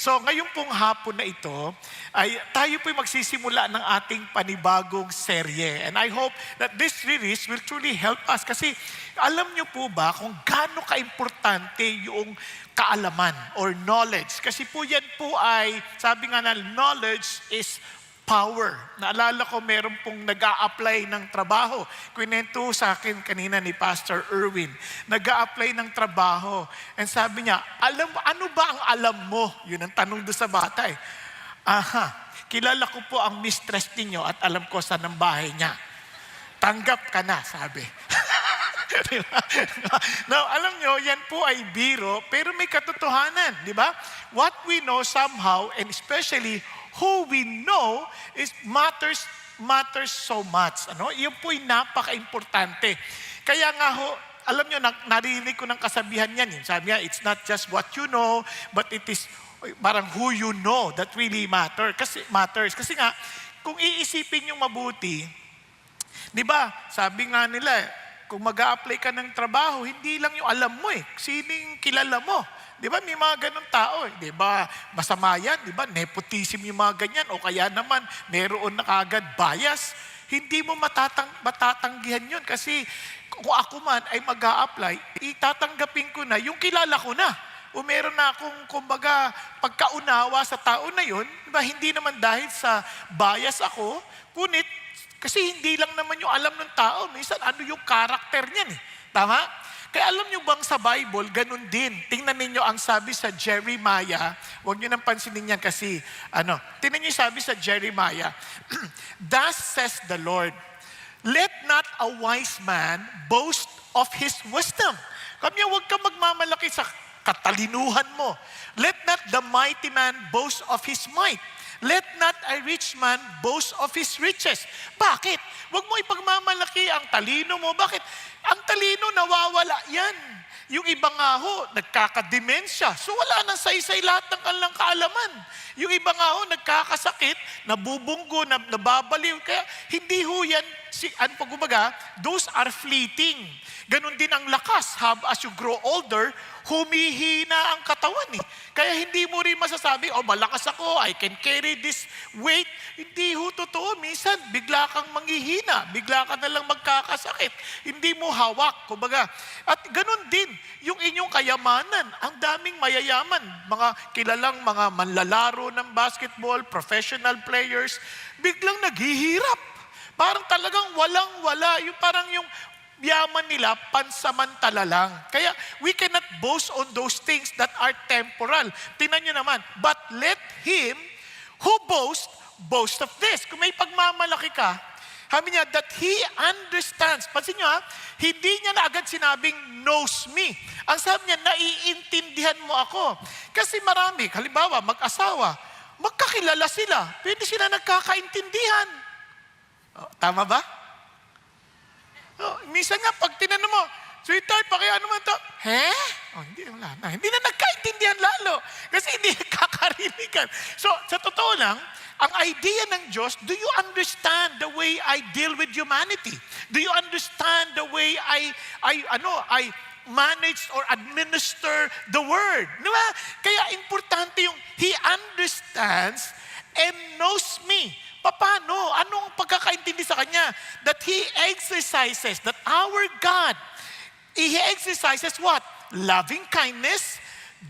So ngayon pong hapon na ito, ay tayo po'y magsisimula ng ating panibagong serye. And I hope that this series will truly help us. Kasi alam niyo po ba kung gaano kaimportante yung kaalaman or knowledge? Kasi po yan po ay, sabi nga na, knowledge is power. Naalala ko meron pong nag-a-apply ng trabaho. Kwento sa akin kanina ni Pastor Erwin. Nag-a-apply ng trabaho. And sabi niya, ano ba ang alam mo? Yun ang tanong doon sa bata eh. Kilala ko po ang mistress ninyo at alam ko saan ang bahay niya. Tanggap ka na, sabi. Diba? Now, alam nyo, yan po ay biro, pero may katotohanan, di ba? What we know somehow, and especially who we know, is matters so much. Ano? Yun po ay napaka-importante. Kaya nga ho, alam nyo, narinig ko ng kasabihan yan. Sabi niya, it's not just what you know, but it is parang who you know that really matters. Kasi nga, kung iisipin yung mabuti, di ba, sabi nga nila, kung mag-a-apply ka ng trabaho, hindi lang yung alam mo eh. Sining kilala mo. Di ba, may mga ganun tao eh. Di ba, masama yan. Di ba, nepotism yung mga ganyan. O kaya naman, meron na kagad bias. Hindi mo matatanggihan yun. Kasi kung ako man ay mag-a-apply, itatanggapin ko na yung kilala ko na. O meron na akong, kumbaga, pagkaunawa sa tao na yun. Di ba, hindi naman dahil sa bias ako, punit, kasi hindi lang naman yung alam ng tao. Minsan, ano yung karakter niyan eh. Tama? Kaya alam niyo bang sa Bible, ganun din. Tingnan ninyo ang sabi sa Jeremiah. Huwag niyo nang pansinin yan kasi, tingnan niyo sabi sa Jeremiah. Thus says the Lord, let not a wise man boast of his wisdom. Kaya huwag ka magmamalaki sa katalinuhan mo. Let not the mighty man boast of his might. Let not a rich man boast of his riches. Bakit? Huwag mo ipagmamalaki ang talino mo. Bakit? Ang talino nawawala yan. Yung iba nga ho, nagkakademensya. So wala nang saysay lahat ng kanilang kaalaman. Yung iba nga ho, nagkakasakit, nabubunggo, nababaliw. Kaya hindi ho yan, those are fleeting. Ganon din ang lakas. As you grow older, humihina ang katawan eh. Kaya hindi mo rin masasabi, malakas ako, I can carry this weight. Hindi ho totoo. Minsan, bigla kang manghihina. Bigla ka na lang magkakasakit. Hindi mo hawak. Kumbaga. At ganon din, yung inyong kayamanan. Ang daming mayayaman. Mga kilalang mga manlalaro ng basketball, professional players, biglang naghihirap. Parang talagang walang-wala. Yung parang yung yaman nila, pansamantala lang. Kaya we cannot boast on those things that are temporal. Tingnan nyo naman, but let him who boast of this. Kung may pagmamalaki ka, sabi niya, that he understands. Pansin nyo hindi niya na agad sinabing knows me. Ang sabi niya, naiintindihan mo ako. Kasi marami, halimbawa, mag-asawa, magkakilala sila. Pwede sila nagkakaintindihan. Tama ba? Minsan nga, pag tinanong mo, sweetheart, pakiano man to? Hindi na nagkaintindihan lalo. Kasi hindi kakarinig. So, sa totoo lang, ang idea ng Diyos, do you understand the way I deal with humanity? Do you understand the way I manage or administer the Word? Diba? Kaya importante yung He understands and knows me. Paano? Anong pagkakaintindi sa Kanya? That He exercises, that our God, He exercises what? Loving kindness,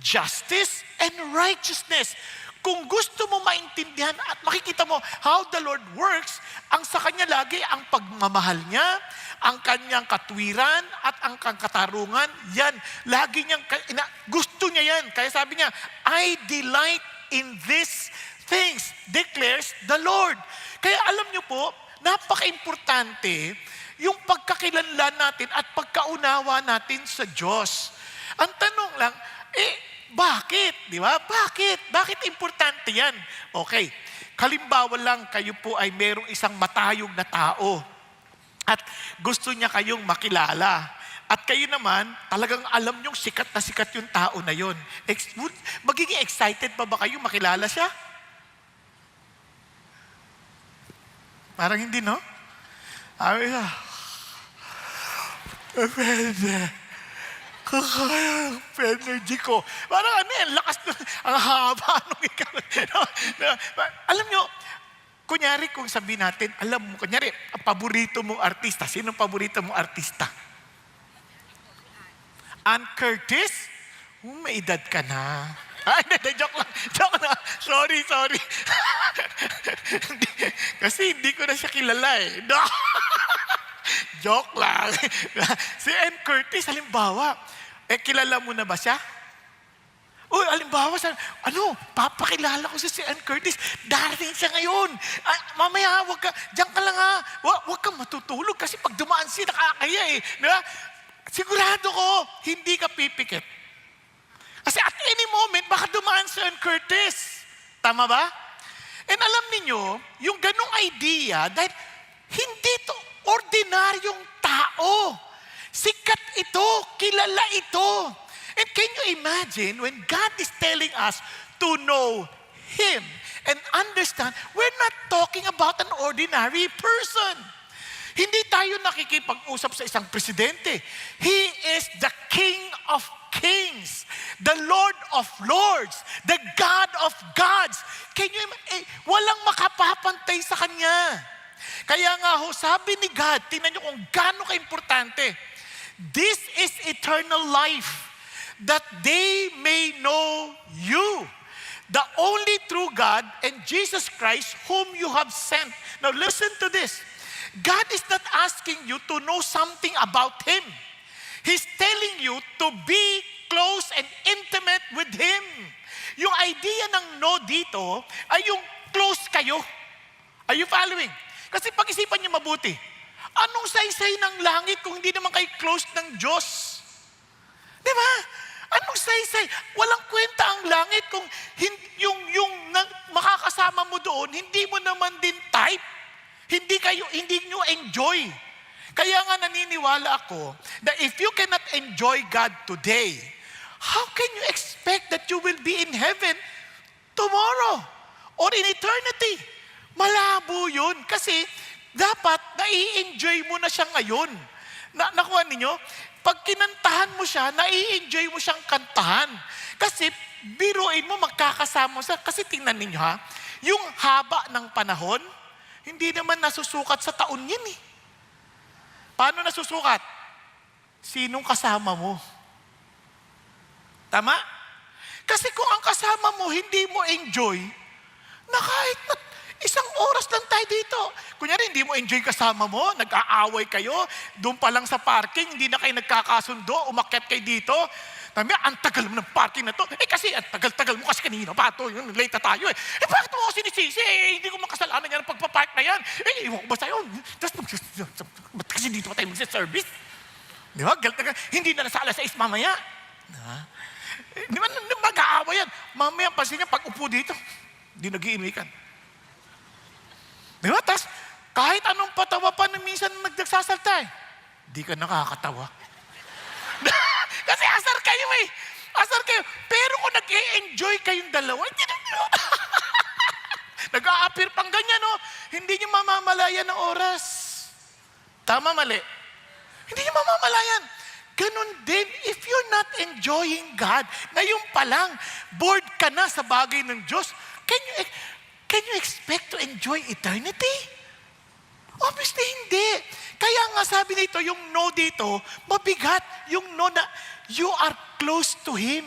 justice, and righteousness. Kung gusto mo maintindihan at makikita mo how the Lord works, ang sa Kanya lagi ang pagmamahal niya, ang Kanyang katwiran, at ang katarungan, yan. Lagi niyang, gusto niya yan. Kaya sabi niya, I delight in this things, declares the Lord. Kaya alam niyo po, napaka-importante yung pagkakilanlan natin at pagkaunawa natin sa Diyos. Ang tanong lang, bakit? Di ba? Bakit? Bakit importante yan? Okay, kalimbawa lang kayo po ay merong isang matayog na tao at gusto niya kayong makilala. At kayo naman, talagang alam niyong sikat na sikat yung tao na yun. Magiging excited pa ba kayo makilala siya? Parang hindi, no? kakaya ng energy ko. Parang ano yan, lakas na, ang haba nung ikaw. Alam nyo, kunyari kung sabihin natin, alam mo, kunyari, ang paborito mong artista. Sino paborito mong artista? Ann Curtis? May edad ka na. Ay, hindi, joke lang. Joke lang. Sorry. Kasi hindi ko na siya kilala eh. No. Joke lang. Si Ann Curtis, halimbawa, kilala mo na ba siya? Uy, halimbawa, papakilala ko si Ann Curtis. Darating siya ngayon. Mamaya, diyan ka lang ha. Wag kang matutulog kasi pag dumaan siya, nakakaya eh. Diba? Sigurado ko, hindi ka pipikit. Kasi at any moment, baka dumaan si Ann Curtis. Tama ba? And alam niyo, yung ganong idea, dahil hindi to ordinaryong tao. Sikat ito, kilala ito. And can you imagine when God is telling us to know Him and understand, we're not talking about an ordinary person. Hindi tayo nakikipag-usap sa isang presidente. He is the King of Kings, the Lord of Lords, the God of Gods. Can you imagine? Walang makapapantay sa Kanya. Kaya nga ho, sabi ni God, tingnan nyo kung gaano ka-importante. This is eternal life, that they may know you, the only true God, and Jesus Christ, whom you have sent. Now listen to this. God is not asking you to know something about Him. He's telling you to be close and intimate with Him. Yung idea ng know dito ay yung close kayo. Are you following? Kasi pag-isipan niyo mabuti, anong saysay ng langit kung hindi naman kayo close ng Diyos? Di ba? Anong saysay? Walang kwenta ang langit kung yung makakasama mo doon, hindi mo naman din type. Hindi nyo enjoy. Kaya nga naniniwala ako that if you cannot enjoy God today, how can you expect that you will be in heaven tomorrow or in eternity? Malabo yun. Kasi dapat nai-enjoy mo na siya ngayon. Nakuha ninyo? Pag kinantahan mo siya, nai-enjoy mo siyang kantahan. Kasi biruin mo, magkakasama siya. Kasi tingnan ninyo ha, yung haba ng panahon, hindi naman nasusukat sa taon yan eh. Paano nasusukat? Sinong kasama mo? Tama? Kasi kung ang kasama mo, hindi mo enjoy, na kahit na isang oras lang tayo dito. Kunyari, hindi mo enjoy kasama mo, nag-aaway kayo, doon pa lang sa parking, hindi na kayo nagkakasundo, umakyat kayo dito. Tama, ang tagal mo ng parking na to. Kasi ang tagal-tagal mo kasi kanina pa to, late na tayo eh. Bakit mo ako sinisisi? Hindi ko makasalanan yan ang pagpapark na yan. Iwan ko ba sa'yo? Ba't kasi dito pa tayo magsa-service? Di ba? Hindi na nasa alas 6 mamaya. Di ba? Mag-aaway yan. Mamaya pansin niya, pag upo dito, hindi nag-iimikan. Di ba? Tapos, kahit anong patawa pa na minsan nagsasalta eh, di ka nakakatawa. Kasi asar kayo eh. Asar kayo. Pero kung nag-i-enjoy kayong dalawa, hindi na nag-a-appear pang ganyan, no? Hindi nyo mamamalayan ng oras. Tama, mali? Hindi nyo mamamalayan. Ganon din, if you're not enjoying God, ngayon pa lang, bored ka na sa bagay ng Diyos, can you expect to enjoy eternity? Obviously, hindi. Kaya nga sabi nito, yung no dito, mabigat. Yung no na, you are close to Him.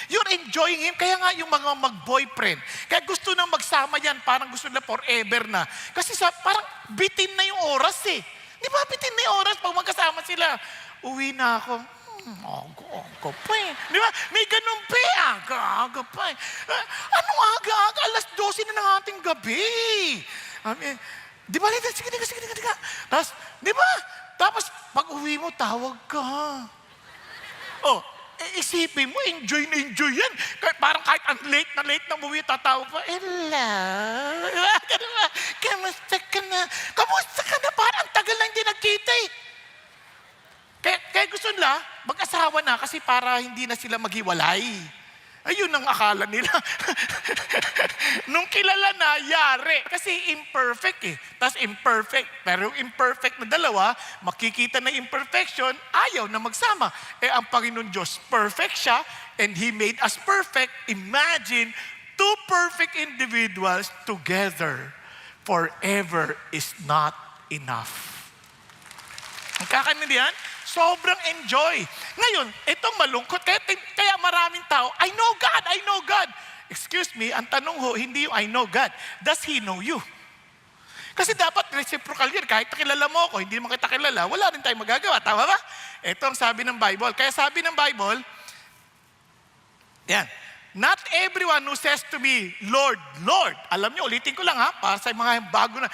You're enjoying Him. Kaya nga yung mga mag-boyfriend, kaya gusto nang magsama yan, parang gusto nila forever na. Kasi parang bitin na yung oras eh. Di ba bitin na yung oras pag magkasama sila? Uwi na ako. Aga pa eh. Di ba? May ganun pa eh. Aga pa eh. Anong aga-aga? Alas 12 na ng ating gabi. Di ba? Sige. Tapos, di ba? Tapos, pag uwi mo, tawag ka. Isipin mo, enjoy na enjoy yan. Parang kahit ang late na umuwi, tatawag pa, hello? Kamusta ka na? Kamusta ka na? Parang ang tagal na hindi nagkita eh. Kaya gusto nila, mag-asawa na kasi para hindi na sila maghiwalay. Ayun ang akala nila. Nung kilala na, yari. Kasi imperfect eh. Tapos imperfect. Pero yung imperfect na dalawa, makikita na imperfection, ayaw na magsama. Eh ang Panginoon Diyos, perfect siya, and He made us perfect. Imagine, two perfect individuals together forever is not enough. Ang kakanindihan, sobrang enjoy. Ngayon, itong malungkot, kaya maraming tao, I know God, I know God. Excuse me, ang tanong ho, hindi yung I know God. Does He know you? Kasi dapat reciprocal yun. Kahit kilala mo ako, hindi mo kita kilala, wala rin tayong magagawa. Tama ba? Ito ang sabi ng Bible. Kaya sabi ng Bible, yan, not everyone who says to me, Lord, Lord. Alam niyo, ulitin ko lang ha, para sa mga bago na.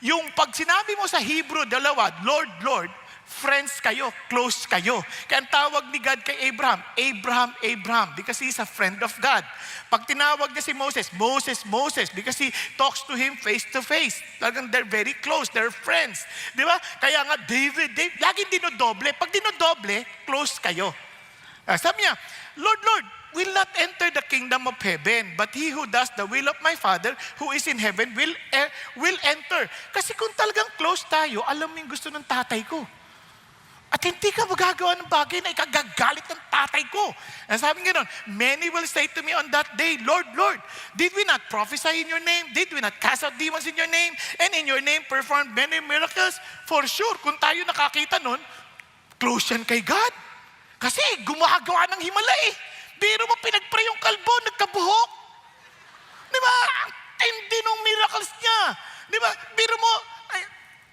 Yung pag sinabi mo sa Hebrew, dalawa, Lord, Lord, friends kayo, close kayo. Kaya ang tawag ni God kay Abraham, Abraham, Abraham, because he's a friend of God. Pag tinawag niya si Moses, Moses, Moses, because he talks to him face to face. Talagang they're very close, they're friends. Di ba? Kaya nga, David, laging dinodoble. Pag dinodoble, close kayo. Sabi niya, Lord, Lord, will not enter the kingdom of heaven, but he who does the will of my Father who is in heaven will enter. Kasi kung talagang close tayo, alam mo yung gusto ng tatay ko. At hindi ka magagawa ng bagay na ikagagalit ng tatay ko. And sabi nga nun, many will say to me on that day, Lord, Lord, did we not prophesy in your name? Did we not cast out demons in your name? And in your name perform many miracles? For sure, kung tayo nakakita nun, close yan kay God. Kasi gumagawa ng himala eh. Biro mo pinagpray yung kalbo, nagkabuhok. Di ba? Ang tindi ng miracles niya. Di ba? Biro mo,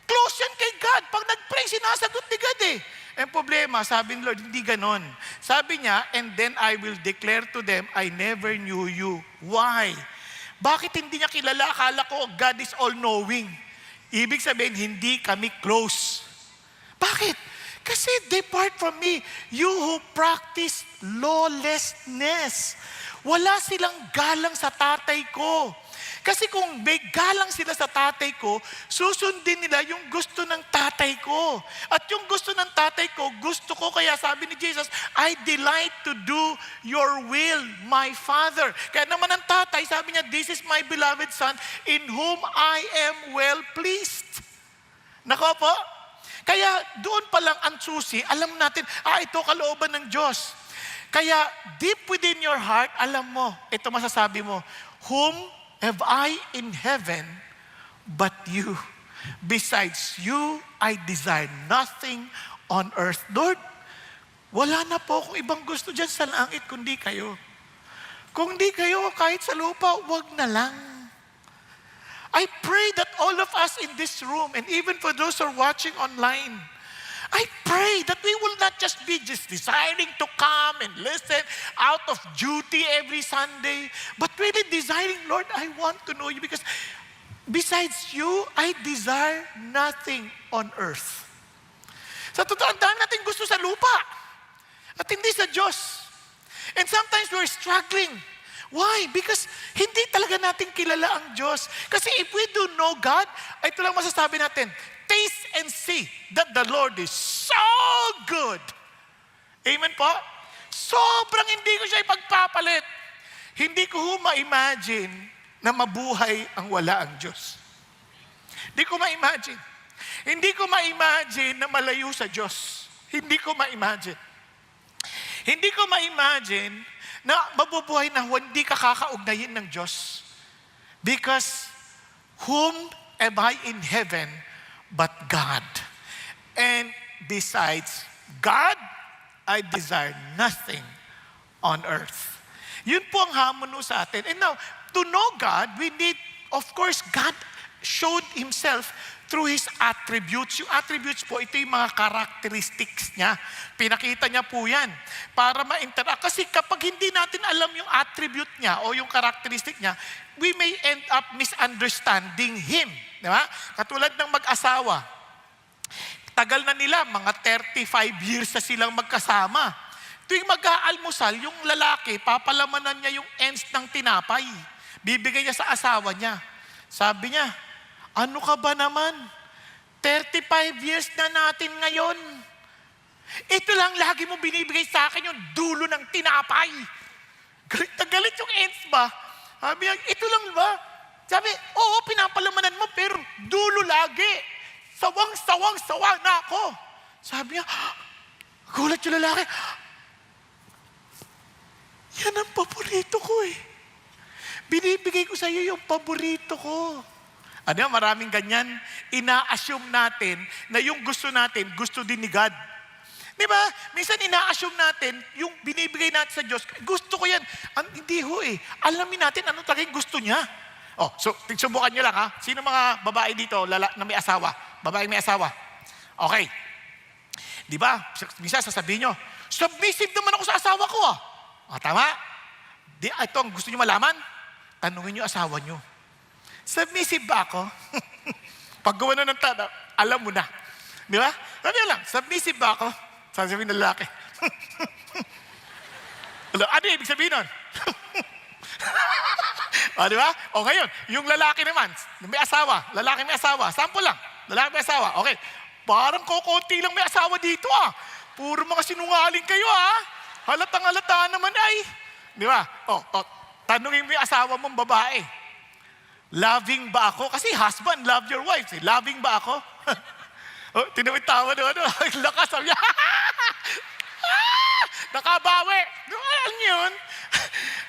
close yan kay God. Pag nag-pray, sinasagot ni God eh. Ang problema, sabi ni Lord, hindi ganon. Sabi niya, and then I will declare to them, I never knew you. Why? Bakit hindi niya kilala? Akala ko God is all-knowing. Ibig sabihin, hindi kami close. Bakit? Kasi depart from me, you who practice lawlessness. Wala silang galang sa tatay ko. Kasi kung may galang sila sa tatay ko, susundin nila yung gusto ng tatay ko. At yung gusto ng tatay ko, gusto ko. Kaya sabi ni Jesus, I delight to do your will, my Father. Kaya naman ang tatay, sabi niya, this is my beloved Son, in whom I am well pleased. Nako po? Kaya doon pa lang ang susi, alam natin, ito kalooban ng Diyos. Kaya deep within your heart, alam mo, ito masasabi mo, whom have I in heaven but you? Besides you, I desire nothing on earth. Lord, wala na po akong ibang gusto dyan sa langit kundi kayo. Kung di kayo, kahit sa lupa, wag na lang. I pray that all of us in this room, and even for those who are watching online, I pray that we will not just be desiring to come and listen out of duty every Sunday, but really desiring, Lord, I want to know you because besides you, I desire nothing on earth. Sa totoo, ang dami natin gusto sa lupa at hindi sa Diyos. And sometimes we're struggling. Why? Because hindi talaga natin kilala ang Diyos. Kasi if we do know God, ito lang masasabi natin, taste and see that the Lord is so good. Amen po? Sobrang hindi ko siya ipagpapalit. Hindi ko ma-imagine na mabuhay ang wala ang Diyos. Hindi ko ma-imagine. Hindi ko ma-imagine na malayo sa Diyos. Hindi ko ma-imagine. Hindi ko ma-imagine na mabubuhay na hindi ka kakaugnayin ng Diyos. Because whom am I in heaven but God? And besides God, I desire nothing on earth. Yun po ang hamon sa atin. And now, to know God, we need, of course, God showed Himself through His attributes. Yung attributes po, ito yung mga characteristics niya. Pinakita niya po yan para ma-interact. Kasi kapag hindi natin alam yung attribute niya o yung characteristic niya, we may end up misunderstanding Him. Di ba? Katulad ng mag-asawa. Tagal na nila, mga 35 years na silang magkasama. Tuwing mag-aalmusal, yung lalaki, papalamanan niya yung ends ng tinapay. Bibigay niya sa asawa niya. Sabi niya, ano ka ba naman? 35 years na natin ngayon. Ito lang lagi mo binibigay sa akin yung dulo ng tinapay. Galit na galit yung ends ba? Sabi niya, ito lang ba? Sabi, oo, pinapalamanan mo, pero dulo lagi. Sawa na ako. Sabi niya, gulat yung lalaki. Yan ang paborito ko eh. Binibigay ko sa iyo yung paborito ko. Ano, maraming ganyan. Ina-assume natin na yung gusto natin, gusto din ni God. Di ba? Minsan ina-assume natin, yung binibigay natin sa Diyos, gusto ko yan. Hindi ho eh. Alamin natin ano talagang gusto niya. Oh, so, subukan nyo lang ha. Sino mga babae dito na may asawa? Babae may asawa. Okay. Di ba? Minsan sasabihin nyo, submissive naman ako sa asawa ko ah. O, tama? Ito ang gusto nyo malaman? Tanungin nyo asawa nyo. Submissive ba ako? Pag gawa na ng tanong, alam mo na. Di ba? Sabi lang, submissive ba ako? Sasabihin ng lalaki. Ano ibig sabihin nun? Di ba? O ngayon, yung lalaki naman, may asawa, lalaki may asawa, sample lang, lalaki may asawa, okay. Parang kukunti lang may asawa dito ah. Puro mga sinungaling kayo ah. Halatang halata naman ay. Di ba? Tanungin mo yung asawa mong babae. Loving ba ako? Kasi husband, love your wife. Loving ba ako? Tinawid tawa doon. Lakas. Sabi niya, nakabawi. Alam niyo yun?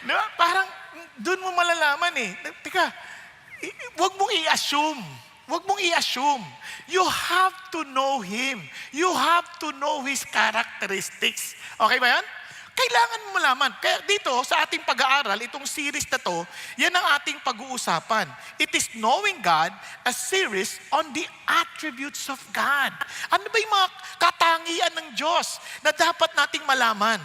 Diba? Parang doon mo malalaman eh. Teka, huwag mong i-assume. Huwag mong i-assume. You have to know Him. You have to know His characteristics. Okay ba yan? Kailangan mo malaman. Kaya dito, sa ating pag-aaral, itong series na to, yan ang ating pag-uusapan. It is Knowing God, a series on the attributes of God. Ano ba yung mga katangian ng Diyos na dapat nating malaman?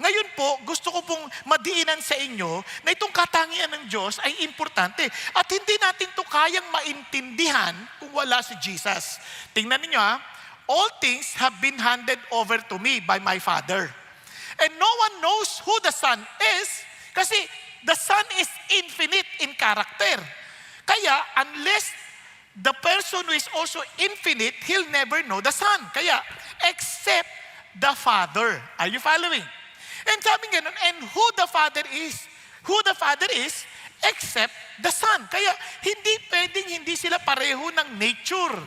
Ngayon po, gusto ko pong madiinan sa inyo na itong katangian ng Diyos ay importante. At hindi natin to kayang maintindihan kung wala si Jesus. Tingnan niyo ha, all things have been handed over to me by my Father. And no one knows who the Son is kasi the Son is infinite in character. Kaya unless the person who is also infinite, he'll never know the Son. Kaya except the Father. Are you following? And sabi ganun, and who the Father is except the Son. Kaya hindi sila pareho ng nature.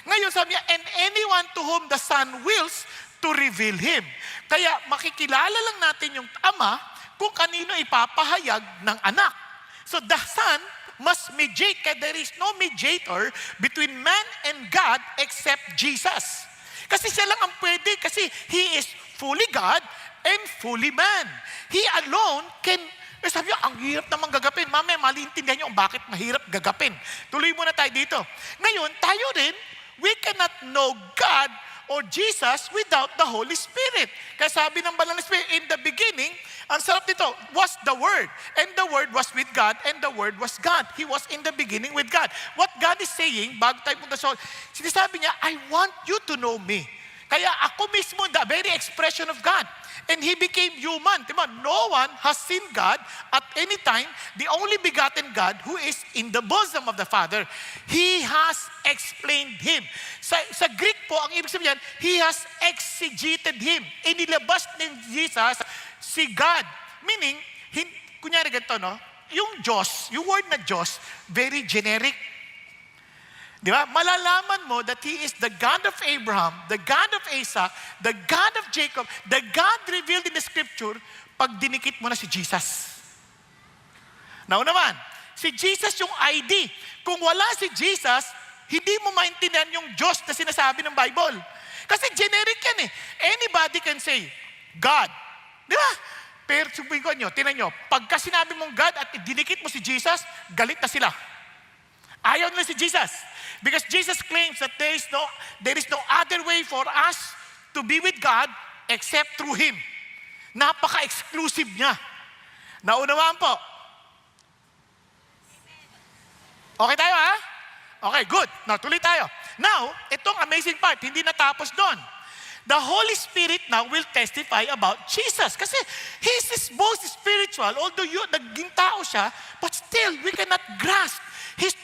Ngayon sabi niya, and anyone to whom the Son wills to reveal Him. Kaya makikilala lang natin yung Ama kung kanino ipapahayag ng anak. So the Son must mediate, kaya there is no mediator between man and God except Jesus. Kasi siya lang ang pwede, kasi He is fully God and fully man. He alone can, sabi niya, ang hirap naman gagapin. Mamaya, maliintindihan niyo kung bakit mahirap gagapin. Tuloy muna tayo dito. Ngayon, tayo rin, we cannot know God or Jesus without the Holy Spirit. Kaya sabi ng Banal na Spirit, in the beginning, ang sarap dito, was the Word. And the Word was with God, and the Word was God. He was in the beginning with God. What God is saying, bago tayo punta sa sinasabi niya, I want you to know me. Kaya ako mismo, the very expression of God. And He became human. Diba? No one has seen God at any time. The only begotten God who is in the bosom of the Father. He has explained Him. Sa Greek po, ang ibig sabihin, He has exegeted Him. Inilabas ni Jesus si God. Meaning, kunyari ganito, no? Yung Diyos, yung word na Diyos, very generic. Di ba? Malalaman mo that He is the God of Abraham, the God of Isaac, the God of Jacob, the God revealed in the Scripture, pag dinikit mo na si Jesus. Now naman, si Jesus yung ID. Kung wala si Jesus, hindi mo maintindihan yung Diyos na sinasabi ng Bible. Kasi generic yan eh. Anybody can say, God. Di ba? Pero sabihin ko nyo, tinan nyo, pagka sinabi mong God at dinikit mo si Jesus, galit na sila. Ayaw nila si Jesus. Because Jesus claims that there is no other way for us to be with God except through Him. Napaka-exclusive niya. Naunawaan po. Okay tayo ha? Okay, good. Now, tuloy tayo. Now, itong amazing part, hindi natapos doon. The Holy Spirit now will testify about Jesus. Kasi He's both spiritual, although naging tao siya, but still, we cannot grasp His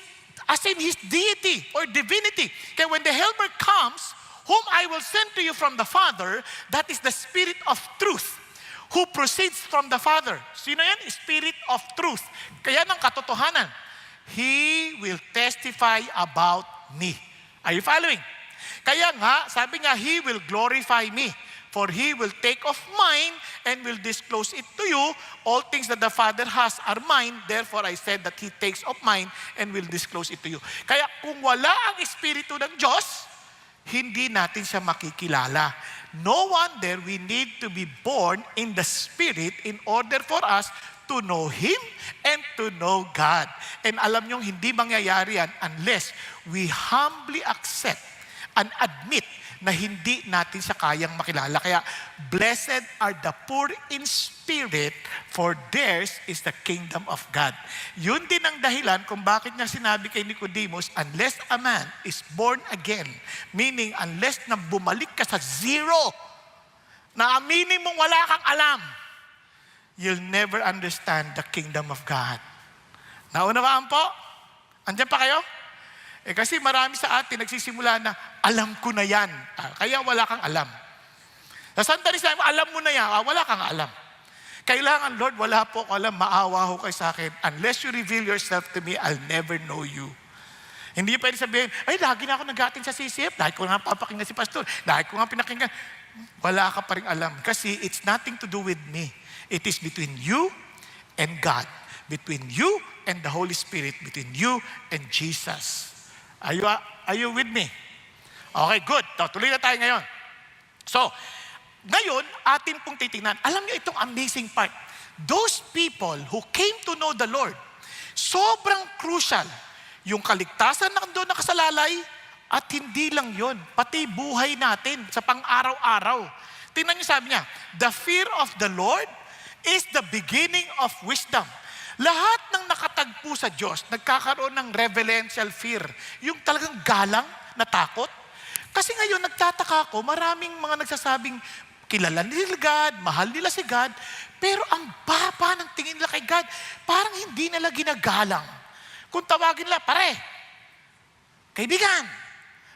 deity or divinity. Kaya when the Helper comes, whom I will send to you from the Father, that is the Spirit of truth, who proceeds from the Father. Sino yan? Spirit of truth. Kaya ng katotohanan. He will testify about me. Are you following? Kaya nga, sabi niya, He will glorify me. For He will take of mine and will disclose it to you. All things that the Father has are mine. Therefore, I said that He takes of mine and will disclose it to you. Kaya kung wala ang Espiritu ng Diyos, hindi natin siya makikilala. No wonder we need to be born in the Spirit in order for us to know Him and to know God. And alam niyong hindi mangyayari yan unless we humbly accept and admit na hindi natin siya kayang makilala. Kaya, blessed are the poor in spirit, for theirs is the kingdom of God. Yun din ang dahilan kung bakit niya sinabi kay Nicodemus, unless a man is born again, meaning unless na bumalik ka sa zero, na aminin mong wala kang alam, you'll never understand the kingdom of God. Naunawaan po? Andiyan pa kayo? Kasi marami sa atin nagsisimula na, alam ko na yan. Kaya wala kang alam. Sa sandali sa alam mo na yan, wala kang alam. Kailangan, Lord, wala po ako alam, maawa ho kayo sa akin. Unless you reveal yourself to me, I'll never know you. Hindi pwede sabihin, ay, lagi na ako nag-atin sa CCF, lagi ko nga papakinggan si Pastor, lagi ko nga pinakinggan. Wala ka pa rin alam. Kasi it's nothing to do with me. It is between you and God. Between you and the Holy Spirit. Between you and Jesus. Are you with me? Okay, good. Tuloy na tayo ngayon. So, ngayon, atin pong titingnan. Alam niyo itong amazing part. Those people who came to know the Lord, sobrang crucial. Yung kaligtasan na doon nakasalalay, at hindi lang yon, pati buhay natin sa pang-araw-araw. Tingnan niyo sabi niya, the fear of the Lord is the beginning of wisdom. Lahat ng nakatagpo sa Diyos, nagkakaroon ng reverential fear. Yung talagang galang na takot. Kasi ngayon, nagtataka ako, maraming mga nagsasabing, kilala nila God, mahal nila si God, pero ang baba ng tingin nila kay God, parang hindi nila ginagalang. Kung tawagin nila, pare, kaibigan,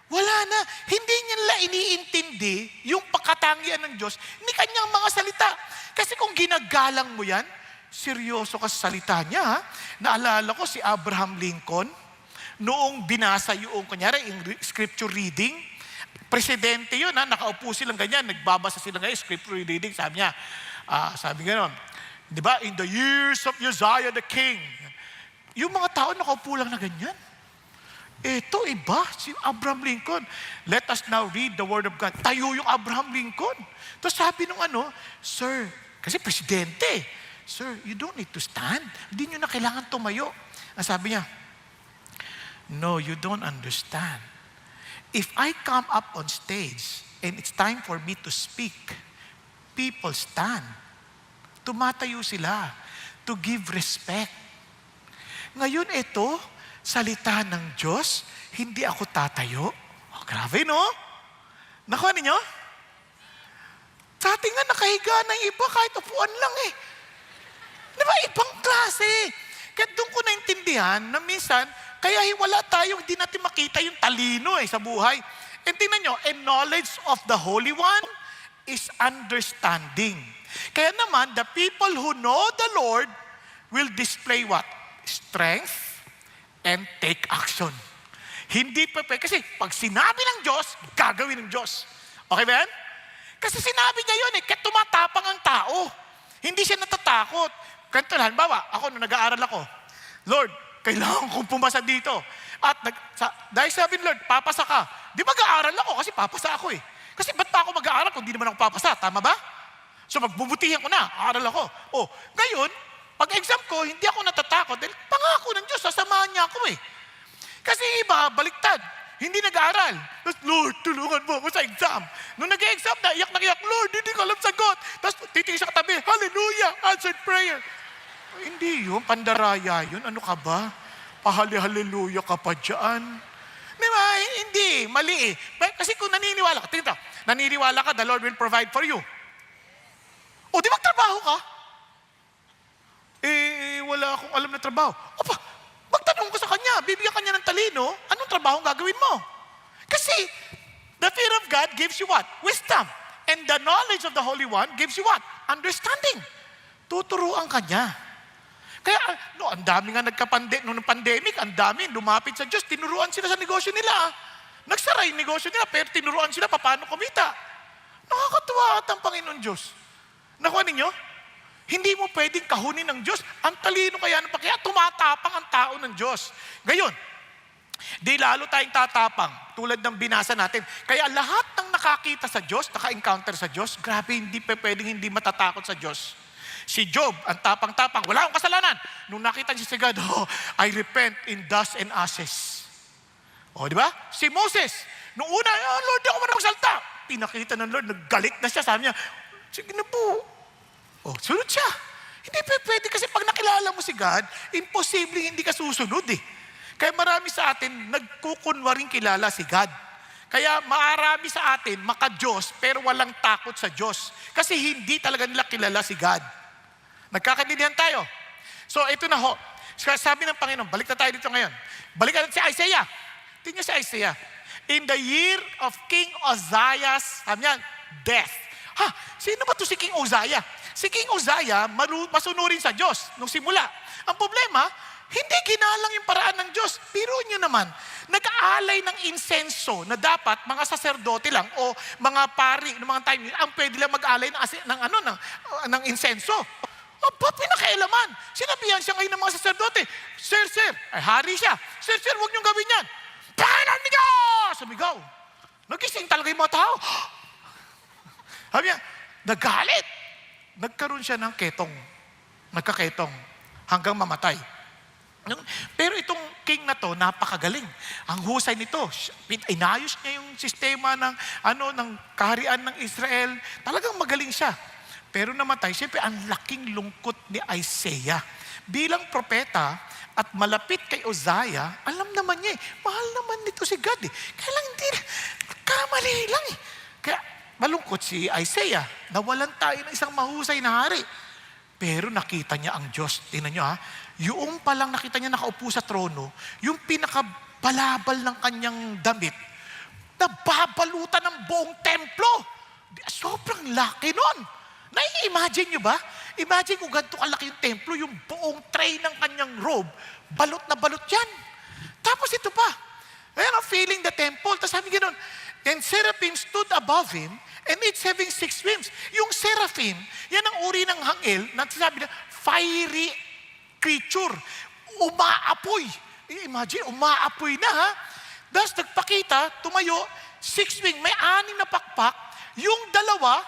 wala na. Hindi nila iniintindi yung pagkatangian ng Diyos ni kanyang mga salita. Kasi kung ginagalang mo yan, seryoso ka sa salita niya. Ha? Naalala ko si Abraham Lincoln, noong binasa yung, kunyari, yung scripture reading, presidente yun, ha? Nakaupo silang ganyan, nagbabasa sila ngayon, scripture reading, sabi niya, sabi gano'n, di ba, in the years of Uzziah the king, yung mga tao nakaupo lang na ganyan. Ito, iba, si Abraham Lincoln. Let us now read the word of God. Tayo yung Abraham Lincoln. Tapos sabi nung Sir, kasi presidente, Sir, you don't need to stand. Hindi nyo na kailangan tumayo. Ang sabi niya, no, you don't understand. If I come up on stage and it's time for me to speak, people stand. Tumatayo sila to give respect. Ngayon ito, salita ng Diyos, hindi ako tatayo. Oh, grabe, no? Nakuha ninyo? Sa atin nga nakahiga ng iba kahit upuan lang eh. Di ba? Ibang klase. Kaya doon ko naintindihan na minsan, kaya wala tayo, hindi natin makita yung talino sa buhay. And tingnan nyo, a knowledge of the Holy One is understanding. Kaya naman, the people who know the Lord will display what? Strength and take action. Hindi pa, kasi pag sinabi ng Diyos, gagawin ng Diyos. Okay ba yan? Kasi sinabi niya yun kaya tumatapang ang tao. Hindi siya natatakot. Ganito, halimbawa, ako nung nag-aaral ako, Lord, kailangan kong pumasa dito. At dahil sabi ni Lord, papasa ka. Di mag-aaral ako kasi papasa ako eh. Kasi ba't pa ako mag-aaral kung di naman ako papasa? Tama ba? So magbubutihan ko na, aaral ako. Ngayon, pag exam ko, hindi ako natatakot dahil pangako ng Diyos, sasamahan niya ako eh. Kasi iba, baliktad. Hindi nag-aaral. Tapos, Lord, tulungan mo ako sa exam. Nung nag-exam na, iyak na iyak, Lord, hindi ko alam sagot. Tapos titingin sa katabi, hallelujah, answered prayer. Hindi yun, pandaraya yun. Ano ka ba? Pahali-hallelujah ka pa dyan. Di ba? Hindi, mali eh. Kasi kung naniniwala ka, tingnan, naniniwala ka, the Lord will provide for you. O, di magtrabaho ka? Wala akong alam na trabaho. Opa, magtanong ka sa kanya, bibigyan kanya ng talino, anong trabaho ang gagawin mo? Kasi, the fear of God gives you what? Wisdom. And the knowledge of the Holy One gives you what? understanding. Tuturuan ka niya. Kaya, no, ang dami nga noong pandemic, ang dami lumapit sa Diyos, tinuruan sila sa negosyo nila. Nagsara yung negosyo nila, pero tinuruan sila paano kumita. Nakakatuwa at ang Panginoon Diyos. Nakuha ninyo? Hindi mo pwedeng kahunin ng Diyos. Ang talino kaya kaya tumatapang ang tao ng Diyos. Ngayon, di lalo tayong tatapang, tulad ng binasa natin. Kaya lahat ng nakakita sa Diyos, naka-encounter sa Diyos, grabe, hindi pa pwedeng hindi matatakot sa Diyos. Si Job, ang tapang-tapang, wala akong kasalanan. Nung nakita niya si God, I repent in dust and ashes. Di ba? Si Moses, nung una, Lord, di ako man magsalta. Pinakita ng Lord, naggalit na siya, sabi niya, sige na po. Sunod siya. Hindi pa pwede kasi pag nakilala mo si God, imposible hindi ka susunod eh. Kaya marami sa atin, nagkukunwaring kilala si God. Kaya marami sa atin, maka-Diyos, pero walang takot sa Diyos. Kasi hindi talaga nila kilala si God. Nagkakaintindihan tayo. So ito na ho. Sabi ng Panginoon, balik na tayo dito ngayon. Balik natin si Isaiah. Tingnan si Isaiah. In the year of King Uzziah's, sabi niya, death. Sino ba to si King Uzziah? Si King Uzziah, masunurin sa Diyos nung simula. Ang problema, hindi ginalang yung paraan ng Diyos. Pero nyo naman, nag-aalay ng insenso na dapat mga saserdote lang o mga pari ng mga time ang pwede lang mag-alay ng insenso. Ba't pinakailaman? Sinabihan siya ngayon ng mga saserdote, Sir, ay hari siya. Sir, huwag niyong gawin yan. Pahalan niyo! Sumigaw. Nagising talaga yung mga tao. Sabi niya, nagalit. Nagkaroon siya ng nagkaketong hanggang mamatay. Pero itong king na to, napakagaling. Ang husay nito, inayos niya yung sistema ng kaharian ng Israel. Talagang magaling siya. Pero namatay, siyempre ang laking lungkot ni Isaiah. Bilang propeta at malapit kay Uzziah, alam naman niya mahal naman nito si God Kaya lang hindi, kamali lang Kaya malungkot si Isaiah. Nawalan tayo ng isang mahusay na hari. Pero nakita niya ang Diyos. Tingnan niyo yung palang nakita niya nakaupo sa trono, yung pinakabalabal ng kanyang damit, nababalutan ng buong templo. Sobrang laki nun. Nai-imagine nyo ba? Imagine kung ganito kalaki yung templo, yung buong tray ng kanyang robe, balot na balot yan. Tapos ito pa, ayan feeling the temple. Tapos sabi gano'n, and seraphim stood above him, and each having 6 wings. Yung seraphim, yan ang uri ng hangil, na sabi na, fiery creature, umaapoy. Imagine, umaapoy na Tapos nagpakita, tumayo, 6 wing, may 6 na pakpak, yung dalawa,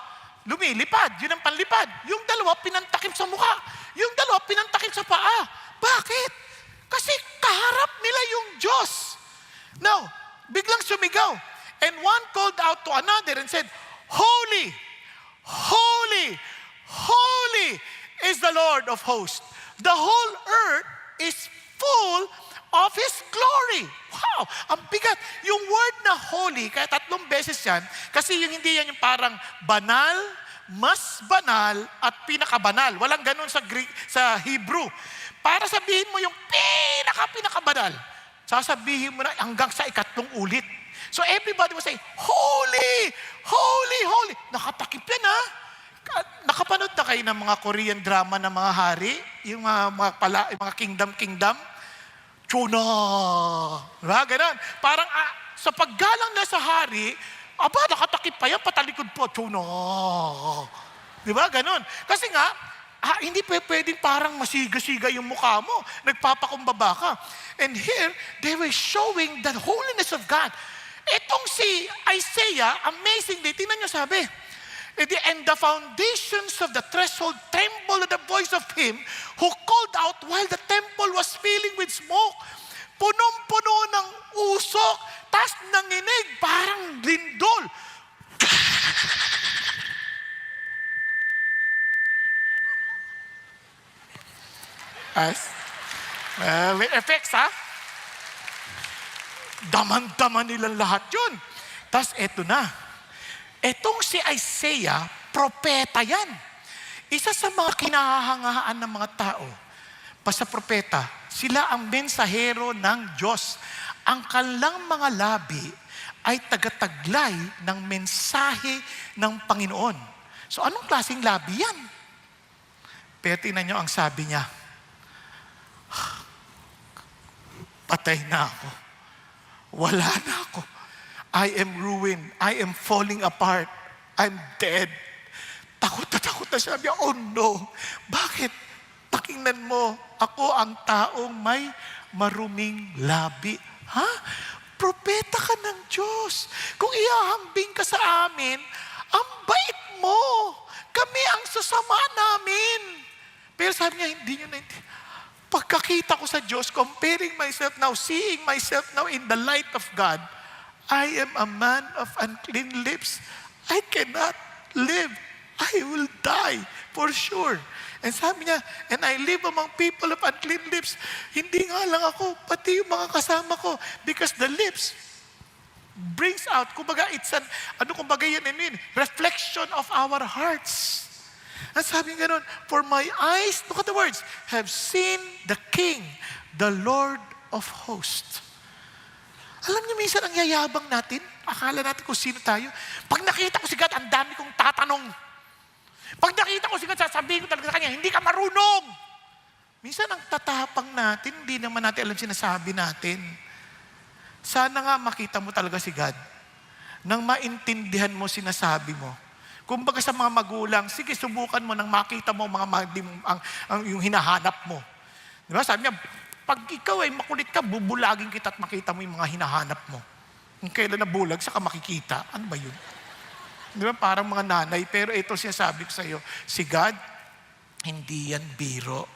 lumilipad, yun ang panlipad. Yung dalawa, pinantakip sa mukha. Yung dalawa, pinantakip sa paa. Bakit? Kasi kaharap nila yung Diyos. Now, biglang sumigaw. And one called out to another and said, Holy, holy, holy is the Lord of hosts. The whole earth is full of His glory. Wow! Ang bigat. Yung word na holy, kaya 3 beses yan, kasi yung hindi yan yung parang banal, mas banal, at pinakabanal. Walang ganun sa Hebrew. Para sabihin mo yung pinakabanal, sasabihin mo na hanggang sa 3 ulit. So everybody will say, holy, holy, holy. Nakatakip yan Nakapanood na kayo ng mga Korean drama ng mga hari, yung mga kingdom, Chuna. Diba? Ganon. Parang sa paggalang na sa hari, nakatakip pa yan, patalikod po, Chuna. Diba? Ganon. Kasi nga, hindi pwedeng parang masiga-siga yung mukha mo. Nagpapakumbaba ka. And here, they were showing the holiness of God. Itong si Isaiah, amazingly, tingnan nyo sabi, and the foundations of the threshold trembled at the voice of him who called out while the temple was filling with smoke. Punong-puno ng usok, tas nanginig, parang lindol. May effects, Daman-daman nilang lahat yun. Tas eto na. Etong si Isaiah, propeta yan. Isa sa mga kinahahangaan ng mga tao, sa propeta, sila ang mensahero ng Diyos. Ang kanilang mga labi ay tagataglay ng mensahe ng Panginoon. So anong klaseng labi yan? Pero tingnan nyo ang sabi niya, patay na ako. Wala na ako. I am ruined. I am falling apart. I'm dead. Takot na siya. Sabi niya, oh no. Bakit? Pakinggan mo, ako ang taong may maruming labi. Ha? Propeta ka ng Diyos. Kung ihahambing ka sa amin, ang bait mo. Kami ang sasama namin. Pero sabi niya, hindi niyo naintindihan. Pagkakita ko sa Diyos, comparing myself now, seeing myself now in the light of God, I am a man of unclean lips. I cannot live. I will die for sure. And sabi niya, and I live among people of unclean lips. Hindi nga lang ako, pati yung mga kasama ko. Because the lips brings out, kumbaga it's an, reflection of our hearts. At sabi nga nun, for my eyes, look at the words, have seen the King, the Lord of hosts. Alam niyo, minsan ang yayabang natin, akala natin kung sino tayo. Pag nakita ko si God, ang dami kong tatanong. Pag nakita ko si God, sasabihin ko talaga sa kanya, hindi ka marunong. Minsan ang tatapang natin, hindi naman natin alam sinasabi natin. Sana nga makita mo talaga si God. Nang maintindihan mo sinasabi mo. Kumbaga sa mga magulang, sige, subukan mo nang makita mo yung hinahanap mo. Di ba? Sabi niya, pag ikaw ay makulit ka, bubulagin kita at makita mo yung mga hinahanap mo. Kung kailan nabulag, saka makikita. Ano ba yun? Di ba? Parang mga nanay. Pero ito sinasabi ko sa iyo, si God, hindi yan biro.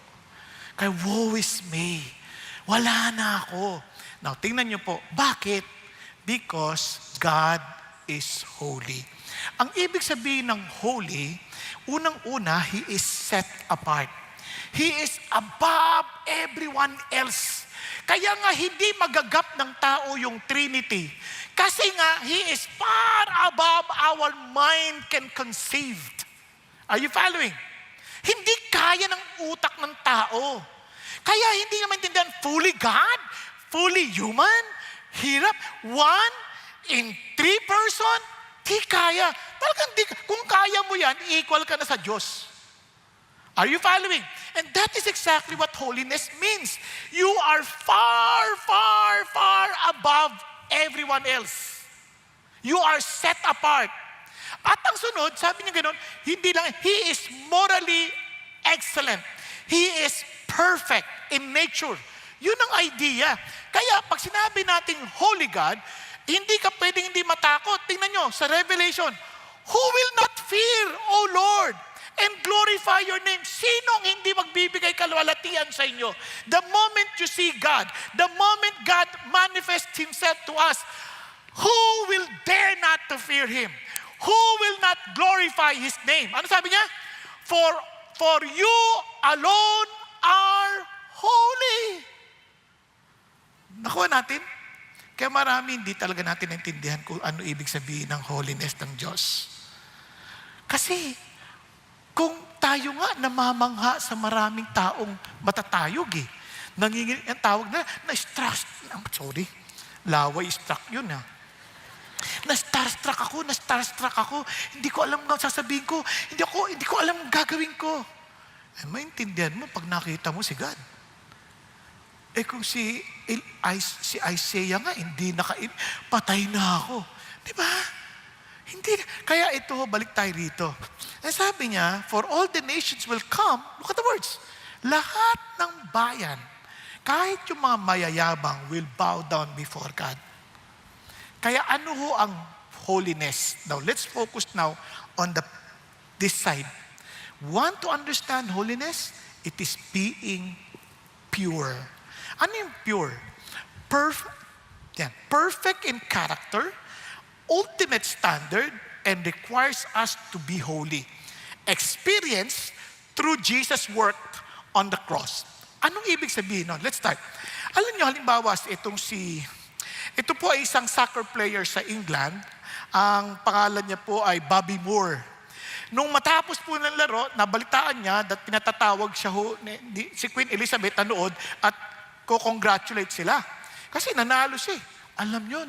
Kaya woe is me. Wala na ako. Now, tingnan niyo po. Bakit? Because God is holy. Ang ibig sabihin ng holy, unang-una, He is set apart. He is above everyone else. Kaya nga hindi magagap ng tao yung Trinity. Kasi nga, He is far above our mind can conceive. Are you following? Hindi kaya ng utak ng tao. Kaya hindi naman maintindihan, fully God, fully human, hirap, one in three person, di kaya. Talagang di, kung kaya mo yan, equal ka na sa Diyos. Are you following? And that is exactly what holiness means. You are far, far, far above everyone else. You are set apart. At ang sunod, sabi niya gano'n, hindi lang, He is morally excellent. He is perfect in nature. Yun ang idea. Kaya pag sinabi nating Holy God, hindi ka pwedeng hindi matakot. Tingnan nyo, sa Revelation, who will not fear, O Lord, and glorify your name? Sinong hindi magbibigay kalwalatian sa inyo? The moment you see God, the moment God manifests Himself to us, who will dare not to fear Him? Who will not glorify His name? Ano sabi niya? For you alone are holy. Nakuha natin? Kaya marami hindi talaga natin naintindihan kung ano ibig sabihin ng holiness ng Diyos. Kasi, kung tayo nga namamangha sa maraming taong matatayog eh. Ang tawag na-struck yun ha. Na-starstruck ako. Hindi ko alam ang sasabihin ko. Hindi ko alam ang gagawin ko. Maintindihan mo pag nakita mo si God. Kung si Isaiah nga, patay na ako. Di ba? Hindi. Kaya ito, balik tayo rito. Sabi niya, for all the nations will come, look at the words, lahat ng bayan, kahit yung mga mayayabang, will bow down before God. Kaya ano ho ang holiness? Now, let's focus now on this side. Want to understand holiness? It is being pure. Ano yung pure? Perfect in character, ultimate standard, and requires us to be holy. Experienced through Jesus' work on the cross. Anong ibig sabihin nun? Let's start. Alam niyo, halimbawa, ito po ay isang soccer player sa England. Ang pangalan niya po ay Bobby Moore. Nung matapos po ng laro, nabalitaan niya at pinatatawag siya si Queen Elizabeth nanood at ko-congratulate sila. Kasi nanalo siya. Alam niyo,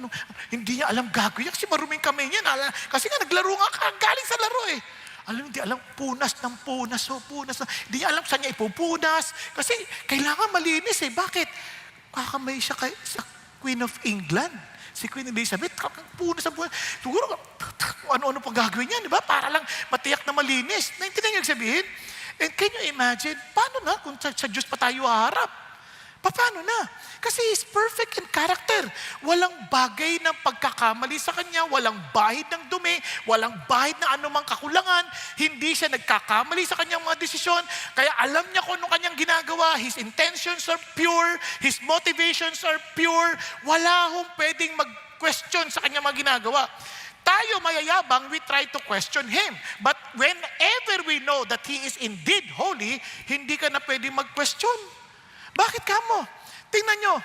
hindi niya alam gagawin kasi maruming kamay niya. Kasi nga naglaro nga galing sa laro eh. Alam, hindi alam, punas ng punas, so punas na. Hindi niya alam saan niya ipupunas. Kasi kailangan malinis eh. Bakit? Kakamay siya sa Queen of England. Si Queen Elizabeth, punas ang punas. Siguro, ano-ano pang gagawin niya, di ba? Para lang matiyak na malinis. Naintindihan niyo sabihin? And can you imagine, paano na kung sa Diyos pa tayo haharap? Paano na? Kasi He's perfect in character. Walang bagay ng pagkakamali sa Kanya, walang bahid ng dumi, walang bahid ng anumang kakulangan, hindi siya nagkakamali sa Kanyang mga desisyon, kaya alam niya kung anong Kanyang ginagawa, His intentions are pure, His motivations are pure, wala hong pwedeng mag-question sa Kanyang mga ginagawa. Tayo mayayabang, we try to question Him. But whenever we know that He is indeed holy, hindi ka na pwedeng mag-question. Bakit ka mo? Tingnan nyo,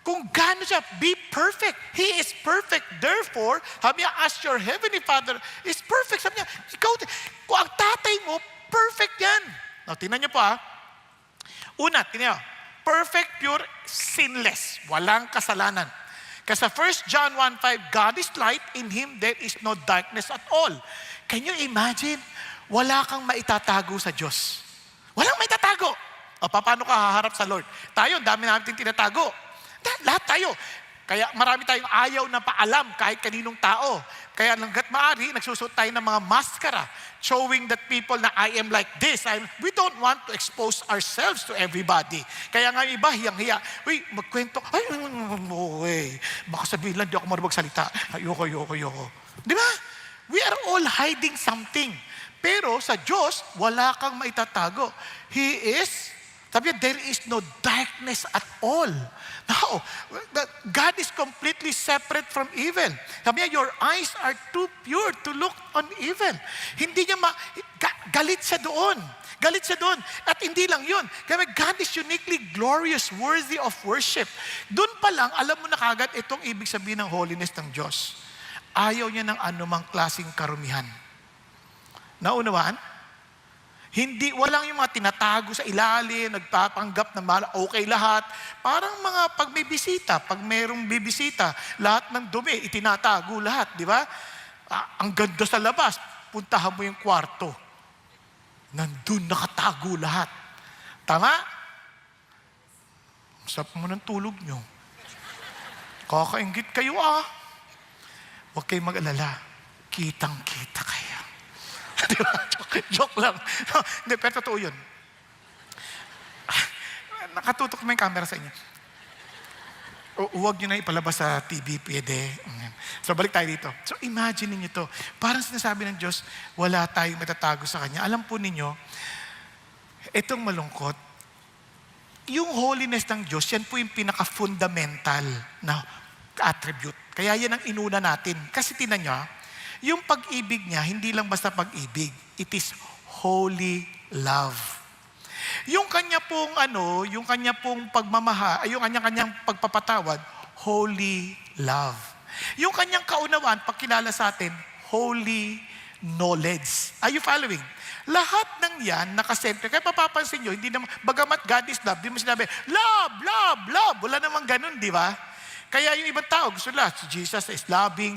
kung gaano siya, be perfect. He is perfect. Therefore, sabi niya, as your heavenly Father is perfect. Sabi niya, ikaw, kung ang tatay mo, perfect yan. Now, tingnan nyo po Una, tingnan nyo, perfect, pure, sinless. Walang kasalanan. Kasi sa 1 John 1:5, God is light, in Him there is no darkness at all. Can you imagine? Wala kang maitatago sa Diyos. Walang maitatago. O paano ka haharap sa Lord? Tayo, dami natin tinatago. Lahat tayo. Kaya marami tayong ayaw na paalam kahit kaninong tao. Kaya hanggat maaari, nagsusuot tayo ng mga maskara showing that people na I am like this. We don't want to expose ourselves to everybody. Kaya nga iba, hiyang-hiya. Uy, magkwento. Ay, baka sabihin lang, di ako marunong magsalita. Ayoko. Di ba? We are all hiding something. Pero sa Diyos, wala kang maitatago. He is, sabi niya, there is no darkness at all. No, God is completely separate from evil. Sabi niya, your eyes are too pure to look on evil. Hindi niya galit siya doon. Galit siya doon. At hindi lang yun. Kaya God is uniquely glorious, worthy of worship. Doon pa lang, alam mo na kagad itong ibig sabihin ng holiness ng Diyos. Ayaw niya ng anumang klaseng karumihan. Naunawaan? Hindi, walang yung mga tinatago sa ilalim, nagpapanggap na okay lahat. Parang mga pag may bisita, pag mayroong bibisita, lahat ng dumi, itinatago lahat, di ba? Ang ganda sa labas, puntahan mo yung kwarto. Nandun nakatago lahat. Tama? Sarap mo ng tulog nyo. Kakaingit kayo Huwag kayong mag-alala. Kitang-kita kayo. Diba? Joke lang. Hindi, pero totoo yun. Nakatutok mo yung camera sa inyo. Huwag nyo na ipalabas sa TV, pwede. So, balik tayo dito. So, imagine niyo to. Parang sinasabi ng Diyos, wala tayong matatago sa Kanya. Alam po ninyo, itong malungkot, yung holiness ng Diyos, yan po yung pinaka-fundamental na attribute. Kaya yan ang inuna natin. Kasi tinan nyo, yung pag-ibig niya, hindi lang basta pag-ibig. It is holy love. Yung kanya pong pagmamahal, yung kanyang pagpapatawad, holy love. Yung kanyang kaunawaan, pagkilala sa atin, holy knowledge. Are you following? Lahat ng yan, nakasentre. Kaya papapansin nyo, hindi naman, bagamat God is love, di mo sinabi, love, love, love. Wala namang ganun, di ba? Kaya yung ibang tao, gusto nila, si Jesus is loving,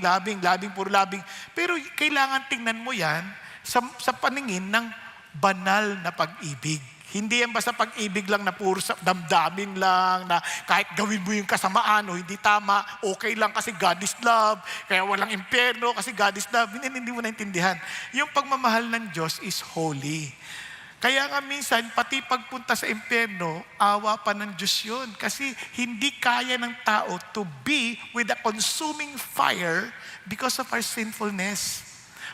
puro loving. Pero kailangan tingnan mo yan sa paningin ng banal na pag-ibig. Hindi yan basta pag-ibig lang na puro damdamin lang, na kahit gawin mo yung kasamaan o hindi tama, okay lang kasi God is love, kaya walang impyerno kasi God is love. Hindi mo naintindihan. Yung pagmamahal ng Diyos is holy. Kaya nga minsan, pati pagpunta sa impyerno, awa pa ng Diyos yun. Kasi hindi kaya ng tao to be with a consuming fire because of our sinfulness.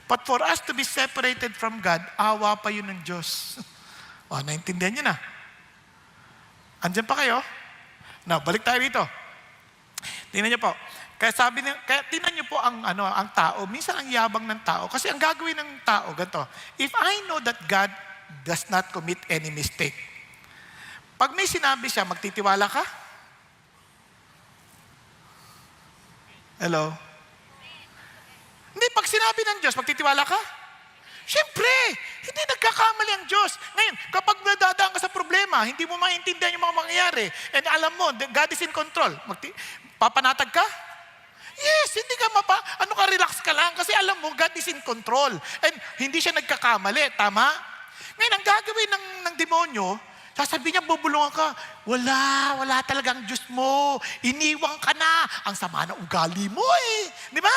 But for us to be separated from God, awa pa yun ng Diyos. Naintindihan niyo na. Andyan pa kayo? Now, balik tayo dito. Tingnan niyo po. Kaya tingnan niyo po ang tao. Minsan ang yabang ng tao. Kasi ang gagawin ng tao, ganito. If I know that God does not commit any mistake. Pag may sinabi siya, magtitiwala ka? Hello? Hindi, pag sinabi ng Diyos, magtitiwala ka? Siyempre, hindi nagkakamali ang Diyos. Ngayon, kapag nadadaan ka sa problema, hindi mo maintindihan yung mga mangyayari, and alam mo, God is in control, papanatag ka? Yes, hindi ka relax ka lang kasi alam mo, God is in control. And hindi siya nagkakamali, tama? Ngayon, ang gagawin ng demonyo, sasabihin niya, bubulungan ka, wala talagang Diyos mo. Iniwang ka na. Ang sama ng ugali mo eh. Di ba?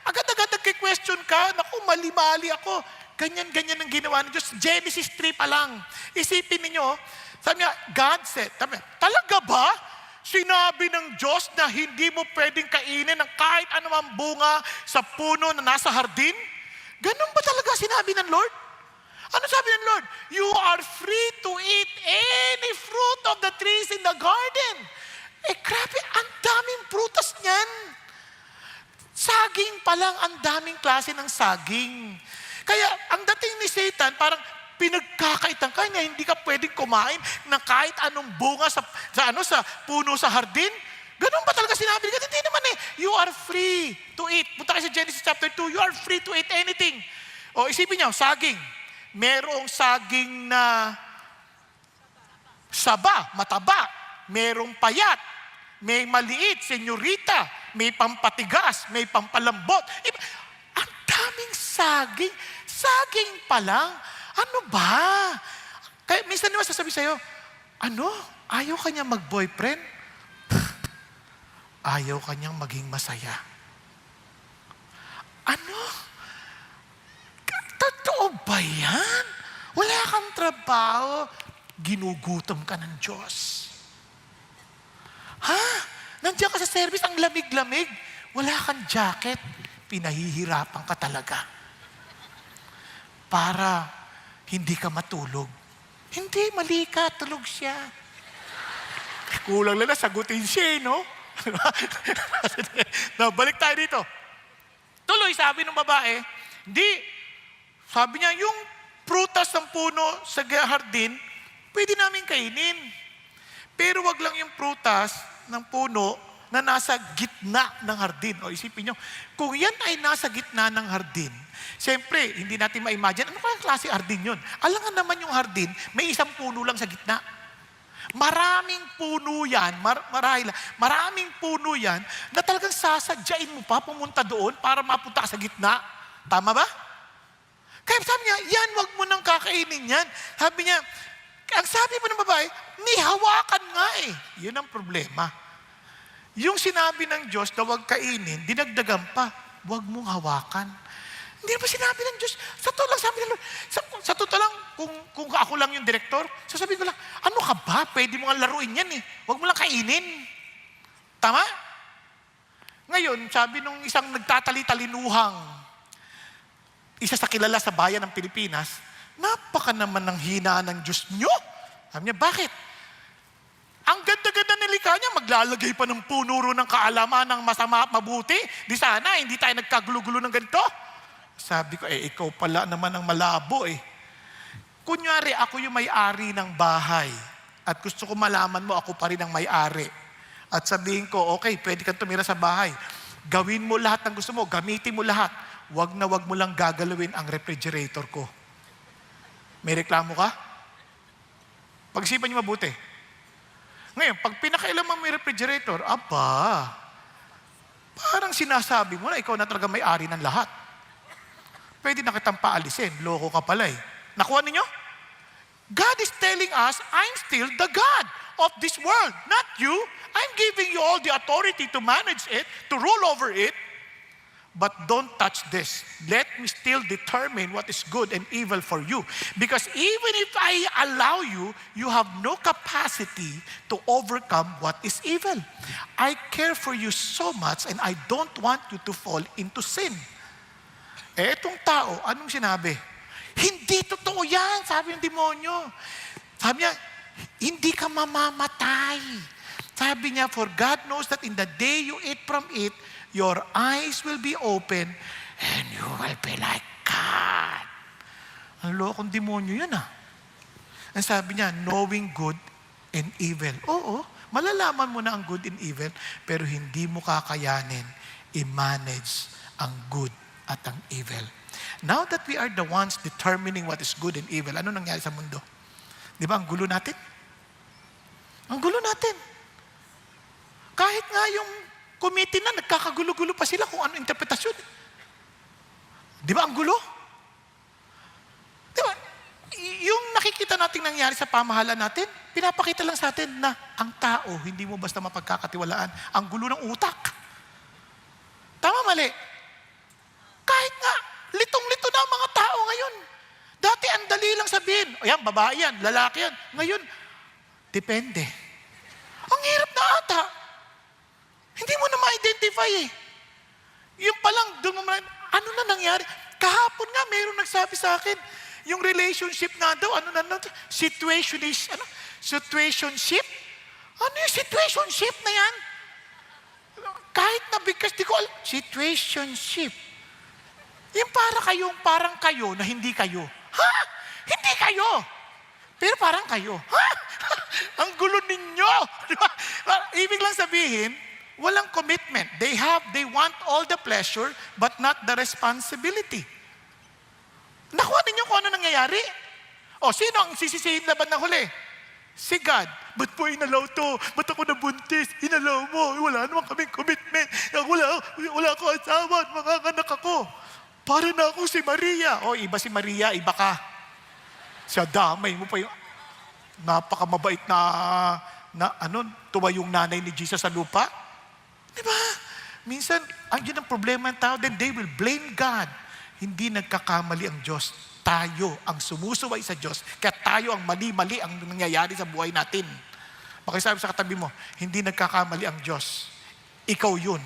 Agad-agad nagki-question ka, naku, mali-mali ako. Ganyan-ganyan ang ginawa ng Diyos. Genesis 3 pa lang. Isipin ninyo, sabi niya, God said, talaga ba? Sinabi ng Diyos na hindi mo pwedeng kainin ng kahit anumang bunga sa puno na nasa hardin? Ganun ba talaga sinabi ng Lord? Ano sabi ng Lord? You are free to eat any fruit of the trees in the garden. Grabe, ang daming prutas niyan. Saging pa lang, ang daming klase ng saging. Kaya, ang dating ni Satan, parang pinagkakaitan ka na hindi ka pwedeng kumain ng kahit anong bunga sa puno sa hardin. Ganun ba talaga sinabi? Hindi naman eh. You are free to eat. Punta kayo sa Genesis chapter 2, you are free to eat anything. O isipin niyo, saging. Merong saging na saba, mataba. Merong payat. May maliit, senyorita. May pampatigas. May pampalambot. Ang daming saging. Saging pa lang. Ano ba? Kaya minsan naman sasabi sa'yo, ayaw ka niya mag-boyfriend? Ayaw ka niyang maging masaya. Totoo ba yan? Wala kang trabaho, ginugutom ka ng Diyos. Nandiyan ka sa service, ang lamig-lamig. Wala kang jacket, pinahihirapan ka talaga. Para hindi ka matulog. Hindi, mali ka, tulog siya. Kulang lang na, sagutin siya, no? Balik tayo dito. Tuloy, sabi ng babae, sabi niya, yung prutas ng puno sa hardin, pwede namin kainin. Pero wag lang yung prutas ng puno na nasa gitna ng hardin. O isipin nyo, kung yan ay nasa gitna ng hardin, siyempre, hindi natin ma-imagine, ano kaya klase hardin yun? Alangan naman yung hardin, may isang puno lang sa gitna. Maraming puno yan, maraming puno yan na talagang sasadyain mo pa pumunta doon para mapunta ka sa gitna. Tama ba? Kaya sabi niya, yan, wag mo nang kakainin yan. Sabi niya, ang sabi mo ng babae, may hawakan nga eh. Yun ang problema. Yung sinabi ng Diyos na wag kainin, dinagdagan pa, wag mong hawakan. Hindi ba sinabi ng Diyos? Sa totoo lang, sabi ng Lord, sa totoo lang, kung ako lang yung direktor, sasabihin ko lang, ano ka ba? Pwede mo nga laruin yan eh. Wag mo lang kainin. Tama? Ngayon, sabi nung isang nagtatali-talinuhang isa sa kilala sa bayan ng Pilipinas, napaka naman ng hina ng Diyos nyo. Sabi niya, bakit? Ang ganda-ganda nilikha niya, maglalagay pa ng punuro ng kaalaman ng masama at mabuti. Di sana, hindi tayo nagkagulo-gulo ng ganito. Sabi ko, ikaw pala naman ang malabo eh. Kunyari, ako yung may-ari ng bahay. At gusto ko malaman mo, ako pa rin ang may-ari. At sabihin ko, okay, pwede kang tumira sa bahay. Gawin mo lahat ng gusto mo, gamitin mo lahat. Wag na wag mo lang gagalawin ang refrigerator ko. May reklamo ka? Pag-isipan niyo mabuti. Ngayon, pag pinakailaman mo yung refrigerator, parang sinasabi mo na ikaw na talaga may-ari ng lahat. Pwede na kitang paalisin. Loko ka pala eh. Nakuha ninyo? God is telling us, I'm still the God of this world, not you. I'm giving you all the authority to manage it, to rule over it. But don't touch this. Let me still determine what is good and evil for you. Because even if I allow you, you have no capacity to overcome what is evil. I care for you so much and I don't want you to fall into sin. Etong tao, anong sinabi? Hindi totoo yan, sabi ng demonyo. Sabi niya, hindi ka mamamatay. Sabi niya, for God knows that in the day you eat from it, your eyes will be open and you will be like God. Ang lokong demonyo yun Ang sabi niya, knowing good and evil. Oo, malalaman mo na ang good and evil, pero hindi mo kakayanin i-manage ang good at ang evil. Now that we are the ones determining what is good and evil, ano nangyari sa mundo? Di ba, ang gulo natin? Ang gulo natin. Kahit nga yung Committee na, nagkakagulo-gulo pa sila kung ano interpretasyon. Di ba ang gulo? Di ba? Yung nakikita nating nangyari sa pamahalaan natin, pinapakita lang sa atin na ang tao, hindi mo basta mapagkakatiwalaan. Ang gulo ng utak. Tama, mali. Kahit nga, litong-lito na ang mga tao ngayon. Dati ang dali lang sabihin, ayan, babae yan, lalaki yan. Ngayon, depende. Ang hirap na ata. Hindi mo na ma-identify eh. Yung palang, doon mo ano na nangyari? Kahapon nga, mayroong nagsabi sa akin, yung relationship nga daw, situationship? Ano yung situationship na yan? Kahit na bigkas, di ko alam, situationship. Yung parang kayo na hindi kayo. Ha? Hindi kayo. Pero parang kayo. Ha? Ang gulo ninyo. Ibig lang sabihin, walang commitment. They want all the pleasure, but not the responsibility. Nakuha ninyo kung ano nangyayari? O, sino ang sisisihin laban ng huli? Si God. Ba't po inalaw to? Ba't ako nabuntis? Inalaw mo. Wala naman kaming commitment. Wala ako asawa at mga anak ako. Para na ako si Maria. O, iba si Maria, iba ka. Siya damay mo pa yung napakamabait na tuwayong nanay ni Jesus sa lupa. Diba? Minsan, yun ang problema ng tao, then they will blame God. Hindi nagkakamali ang Diyos. Tayo ang sumusuway sa Diyos. Kaya tayo ang mali-mali ang nangyayari sa buhay natin. Makisabi sa katabi mo, hindi nagkakamali ang Diyos. Ikaw yun.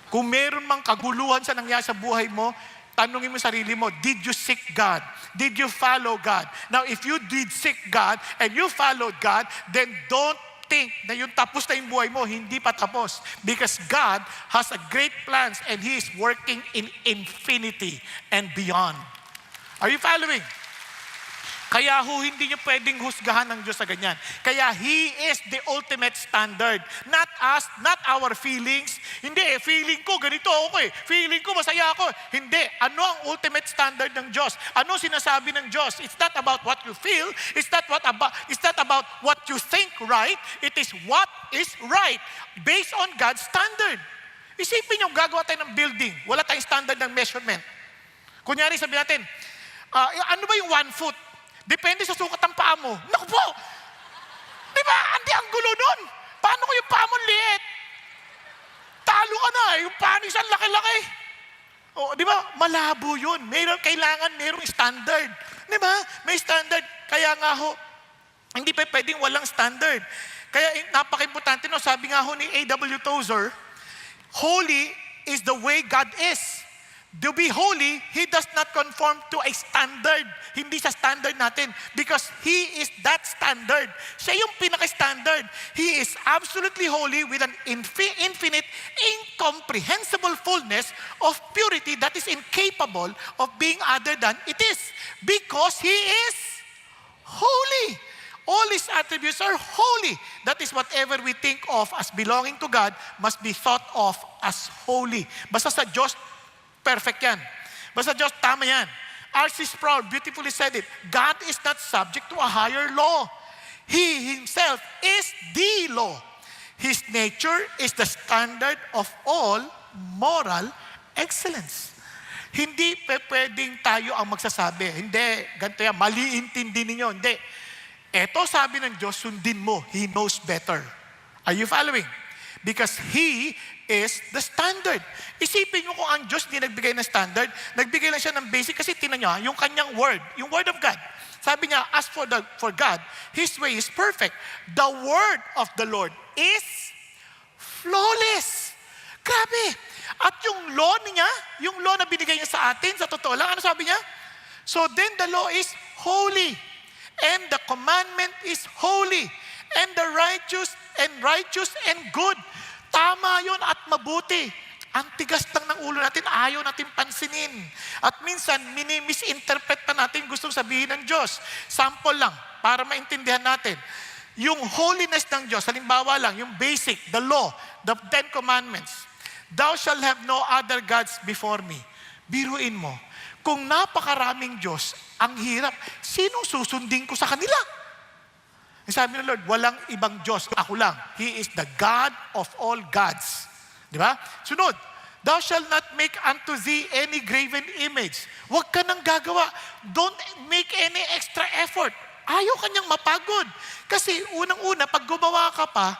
Kung meron mang kaguluhan sa nangyayari sa buhay mo, tanungin mo sarili mo, did you seek God? Did you follow God? Now, if you did seek God and you followed God, then don't think na yung tapos na yung buhay mo, hindi pa tapos. Because God has a great plans and He is working in infinity and beyond. Are you following? Kaya hindi nyo pwedeng husgahan ng Diyos sa ganyan. Kaya He is the ultimate standard. Not us, not our feelings. Hindi feeling ko, ganito ako eh. Feeling ko, masaya ako. Hindi. Ano ang ultimate standard ng Diyos? Ano sinasabi ng Diyos? It's not about what you feel. It's not about what you think right. It is what is right. Based on God's standard. Isipin nyo, gagawa tayo ng building. Wala tayong standard ng measurement. Kunyari, sabihin natin, ano ba yung 1 foot? Depende sa sukat ng paa mo. Naku po! Di ba? Hindi ang gulo nun. Paano ko yung paa mo liit? Talo ka na. Yung paa mo isang laki-laki. O, di ba? Malabo yun. Kailangan mayroong standard. Di ba? May standard. Kaya nga hindi pa pwedeng walang standard. Kaya napaka-importante, sabi nga ni A.W. Tozer, holy is the way God is. To be holy, He does not conform to a standard. Hindi sa standard natin. Because He is that standard. Siya yung pinaka-standard. He is absolutely holy with an infinite, incomprehensible fullness of purity that is incapable of being other than it is. Because He is holy. All His attributes are holy. That is whatever we think of as belonging to God must be thought of as holy. Basta sa Diyos, perfect yan. Basta Diyos, tama yan. R.C. Sproul beautifully said it. God is not subject to a higher law. He Himself is the law. His nature is the standard of all moral excellence. Hindi pwedeng tayo ang magsasabi. Hindi, ganito yan, mali intindi ninyo. Hindi. Eto sabi ng Diyos, sundin mo. He knows better. Are you following? Because He is the standard. Isipin nyo kung ang Diyos hindi nagbigay ng standard, nagbigay lang siya ng basic kasi tinan nyo, yung kanyang word, yung word of God. Sabi niya, as for God, His way is perfect. The word of the Lord is flawless. Grabe. At yung law niya, yung law na binigay niya sa atin, sa totoo lang, ano sabi niya? So then the law is holy. And the commandment is holy. And the righteous and good. Tama yun at mabuti. Ang tigas lang ng ulo natin, ayaw natin pansinin. At minsan, minimisinterpret pa natin gustong sabihin ng Diyos. Sample lang, para maintindihan natin. Yung holiness ng Diyos, halimbawa lang, yung basic, the law, the 10 commandments. Thou shalt have no other gods before me. Biruin mo, kung napakaraming Diyos, ang hirap, sinong susundin ko sa kanila? Sabi ng Lord, walang ibang Diyos, ako lang. He is the God of all gods. Di ba? Sunod, thou shalt not make unto thee any graven image. Huwag ka nang gagawa. Don't make any extra effort. Ayaw ka niyang mapagod. Kasi unang-una, pag gumawa ka pa,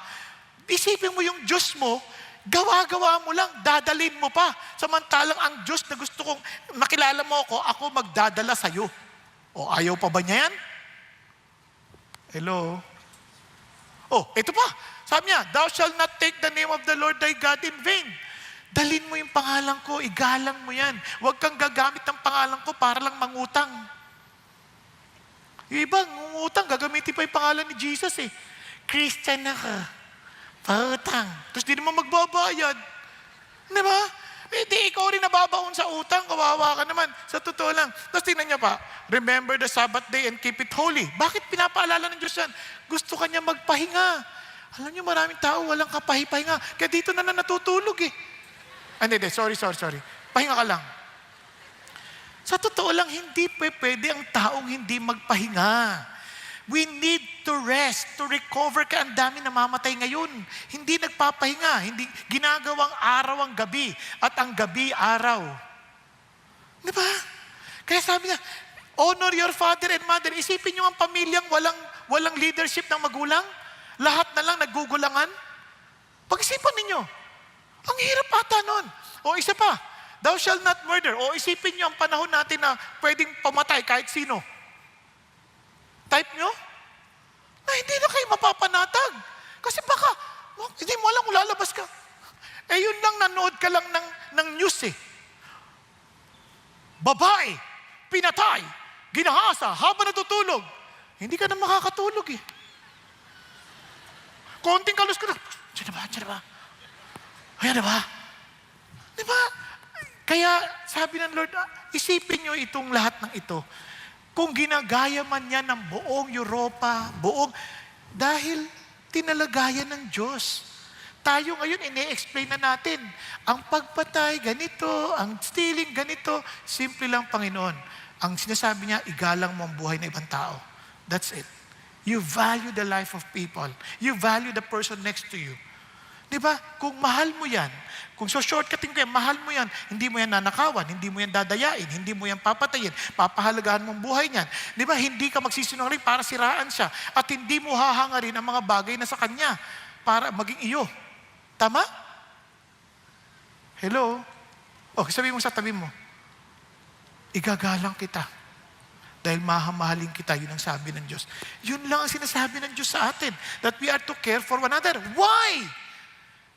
isipin mo yung Diyos mo, gawa-gawa mo lang, dadalin mo pa. Samantalang ang Diyos na gusto kong makilala mo ako magdadala sa'yo. O ayaw pa ba niya yan? Hello? Oh, ito pa. Sabi niya, thou shalt not take the name of the Lord thy God in vain. Dalin mo yung pangalan ko, igalang mo yan. Huwag kang gagamit ng pangalan ko para lang mangutang. Yung iba, ngutang, gagamitin pa yung pangalan ni Jesus eh. Christian na ka. Pautang. Tapos di naman magbabayad. Di ba? Eh di ikaw rin nababaon sa utang, kawawa ka naman. Sa totoo lang. Tapos tingnan niya pa, remember the Sabbath day and keep it holy. Bakit pinapaalala ng Diyos yan? Gusto kanya magpahinga. Alam niyo, maraming tao walang kapahi-pahinga. Kaya dito na natutulog eh. Hindi, sorry. Pahinga ka lang. Sa totoo lang, hindi pwede ang taong hindi magpahinga. We need to rest, to recover. Kaya ang dami namamatay ngayon. Hindi nagpapahinga. Hindi ginagawang araw ang gabi at ang gabi araw. Di ba? Kaya sabi niya, honor your father and mother. Isipin niyo ang pamilyang walang leadership ng magulang. Lahat na lang naggugulangan. Pag-isipan ninyo. Ang hirap ata nun. O isa pa, thou shalt not murder. O isipin niyo ang panahon natin na pwedeng pamatay kahit sino. Type nyo? Na hindi na kayo mapapanatag. Kasi baka, hindi mo alam kung lalabas ka. Eh yun lang, nanood ka lang ng news eh. Babae, pinatay, ginahasa, habang natutulog. Hindi ka na makakatulog eh. Konting kalus ka na. Diyan na ba? Ayan na ba? Di ba? Kaya sabi ng Lord, isipin nyo itong lahat ng ito. Kung ginagaya man yan ng buong Europa, dahil tinalagayan ng Diyos. Tayo ngayon, ine-explain na natin. Ang pagpatay, ganito, ang stealing, ganito. Simple lang, Panginoon. Ang sinasabi niya, igalang mo ang buhay ng ibang tao. That's it. You value the life of people. You value the person next to you. Di ba? Kung mahal mo yan, kung shortcutting ko yan, mahal mo yan, hindi mo yan nanakawan, hindi mo yan dadayain, hindi mo yan papatayin, papahalagahan mong buhay niyan. Di ba? Hindi ka magsisinungaling para siraan siya at hindi mo hahangarin ang mga bagay na sa kanya para maging iyo. Tama? Hello? Okay, sabihin mo sa tabi mo, igagalang kita dahil mahamahalin kita, yun ang sabi ng Diyos. Yun lang ang sinasabi ng Diyos sa atin, that we are to care for one another. Why?